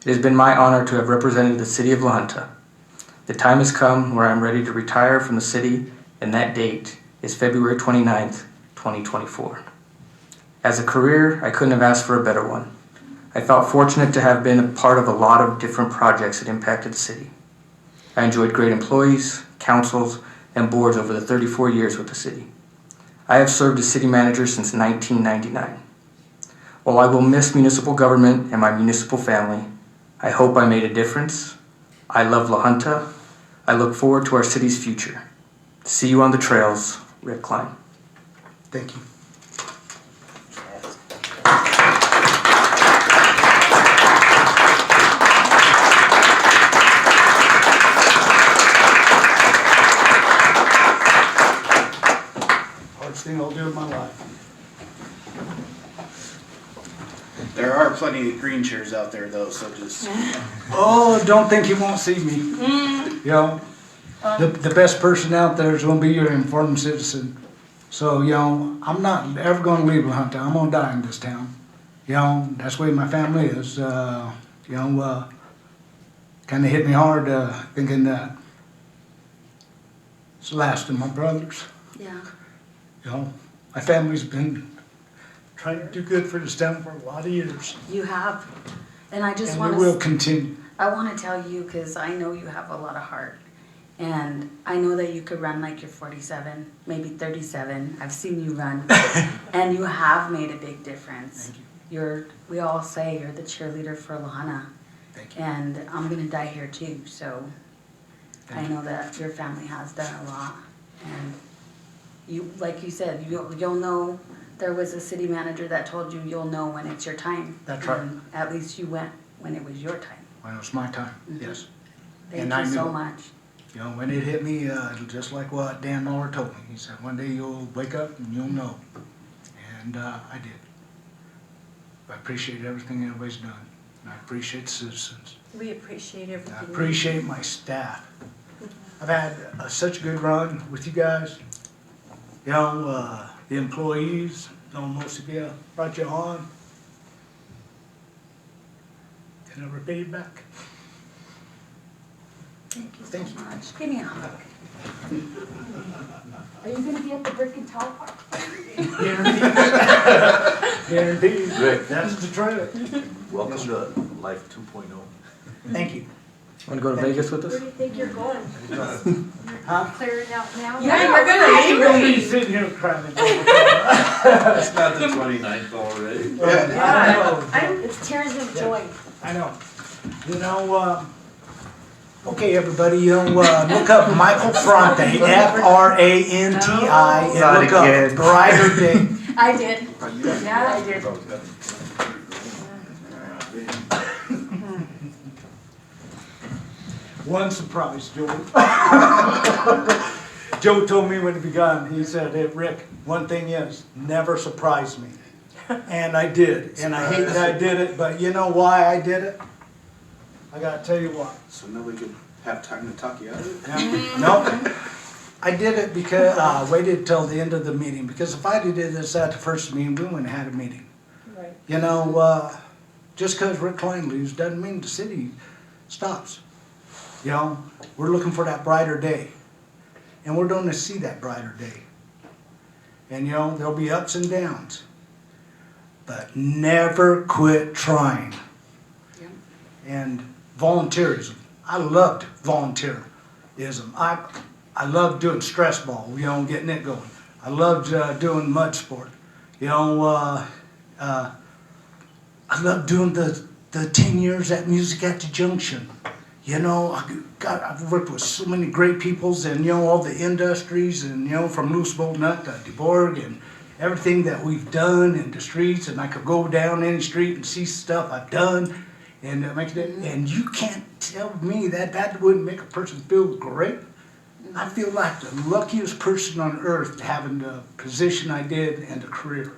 it has been my honor to have represented the City of La Junta. The time has come where I am ready to retire from the city, and that date is February 29th, 2024. As a career, I couldn't have asked for a better one. I felt fortunate to have been a part of a lot of different projects that impacted the city. I enjoyed great employees, councils, and boards over the 34 years with the city. I have served as city manager since 1999. While I will miss municipal government and my municipal family, I hope I made a difference. I love La Junta. I look forward to our city's future. See you on the trails, Rick Klein. Thank you. Hardest thing I'll do in my life. There are plenty of green chairs out there though, so just. Oh, don't think you won't see me. You know, the best person out there is going to be your informed citizen. So, you know, I'm not ever going to leave La Junta. I'm going to die in this town. You know, that's the way my family is. You know, kind of hit me hard thinking that it's the last of my brothers. Yeah. You know, my family's been trying to do good for this town for a lot of years. You have. And I just And want we will continue. I want to tell you because I know you have a lot of heart. And I know that you could run like you're 47, maybe 37. I've seen you run. And you have made a big difference. Thank you. We all say you're the cheerleader for La Junta. Thank you. And I'm going to die here too. So Thank I know that your family has done a lot. And you, like you said, you'll know. There was a city manager that told you you'll know when it's your time. That's right. And at least you went when it was your time. Well, it was my time, yes. Thank And you I knew so it. much. You know, when it hit me, just like what Dan Muller told me, he said, one day you'll wake up and you'll know. And I did. I appreciate everything everybody's done. And I appreciate the citizens. We appreciate everything. And I appreciate my staff. I've had such a good run with you guys. You know, the employees, you know, most of you brought you on. Never paid back. Thank you Thank so you. much. Give me a hug. Are you gonna be at the Brick and Tall Park? Guaranteed. Rick. That's the trailer. Welcome to Life 2.0. Thank you. Want to go to Vegas with Where us? do you think you're going? Huh? Clearing out now? Yeah, we're gonna I'm gonna be leave. sitting here crying. It's not the 29th already. Yeah, it's tears of joy. I know. You know, okay, everybody, look up Michael Fronte, F-R-A-N-T-I, and Not look up again. Brighter Day. I did. Yeah, I did. One surprise, Joe. Joe told me when he begun, he said, "Hey, Rick, one thing is, never surprise me." And I did, and I hate that I did it, but you know why I did it? I gotta tell you why. So nobody could have time to talk you out of it? No, I did it because, waited till the end of the meeting, because if I did this at the first meeting, we wouldn't have had a meeting. Right. You know, just because Rick Klein leaves doesn't mean the city stops. You know, we're looking for that brighter day. And we're going to see that brighter day. And there'll be ups and downs. But never quit trying. Yeah. And volunteerism. I loved volunteerism. I loved doing stress ball, getting it going. I loved doing mud sport. I loved doing the 10 years at Music at the Junction. I've worked with so many great peoples and, all the industries and, from Loose Bolt Nut to DeBorg and everything that we've done in the streets, and I could go down any street and see stuff I've done and and you can't tell me that wouldn't make a person feel great. I feel like the luckiest person on earth having the position I did and the career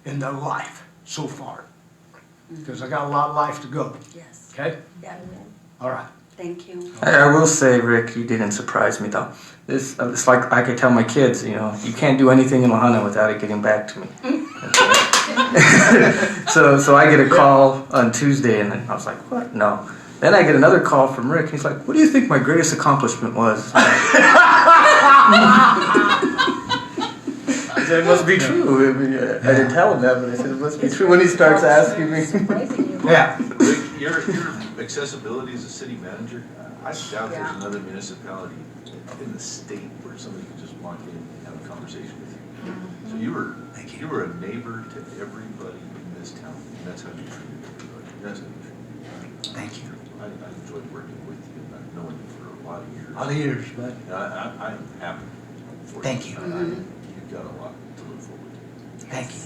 in the life so far. Because I got a lot of life to go. Yes. Okay? Yeah. All right. Thank you. I will say, Rick, you didn't surprise me though. It's like I could tell my kids, you can't do anything in Lahaina without it getting back to me. So I get a call on Tuesday, and I was like, what? No. Then I get another call from Rick. He's like, what do you think my greatest accomplishment was? I said, it must be true. I didn't tell him that, but I said, it must be true when he starts asking me. Yeah. Rick, your accessibility as a city manager, I doubt there's another municipality in the state where somebody can just walk in and have a conversation with you. So you were a neighbor to everybody in this town, and that's how you treated everybody. That's how you treated everybody. Thank you. I enjoyed working with you, and I've known you for a lot of years. A lot of years, bud. I'm happy for you. Thank you. You've got a lot to look forward to. Thank you.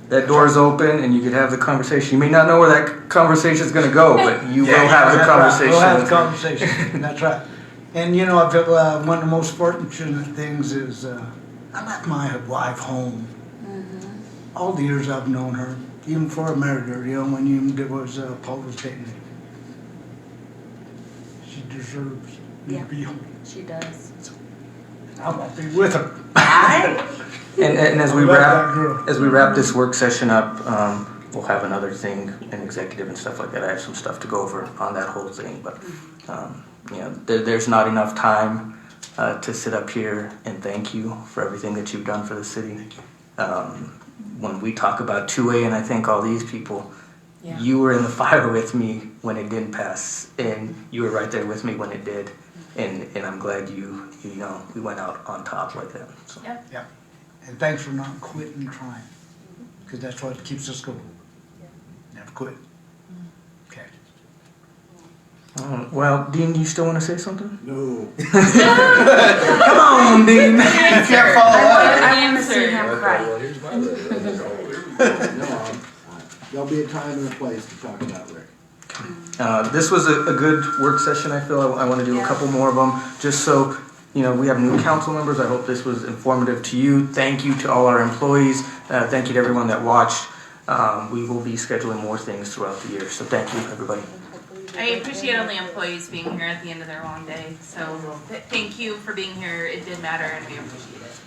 That door's open, and you could have the conversation. You may not know where that conversation is going to go, but you will have the conversation. We'll have the conversation. That's right. And I feel one of the most fortunate things is I left my wife home. All the years I've known her, even before I married her, when Paul was dating her. She deserves to be home. She does. I won't be with her. And as we I love that girl. wrap this work session up, we'll have another thing, an executive and stuff like that. I have some stuff to go over on that whole thing, but there's not enough time to sit up here and thank you for everything that you've done for the city. When we talk about 2A, and I thank all these people, you were in the fire with me when it didn't pass, and you were right there with me when it did, and I'm glad we went out on top like that. So. Yeah. And thanks for not quitting trying, because that's what keeps us going. Never quit. Okay. Well, Dean, do you still want to say something? No. Come on, Dean. You can't follow up. I want to see him cry. Well, here's my letter. No, there'll be a time and a place to talk about Rick. This was a good work session, I feel. I want to do a couple more of them, just so, we have new council members. I hope this was informative to you. Thank you to all our employees. Thank you to everyone that watched. We will be scheduling more things throughout the year, so thank you, everybody. I appreciate all the employees being here at the end of their long day, so thank you for being here. It did matter, and we appreciate it.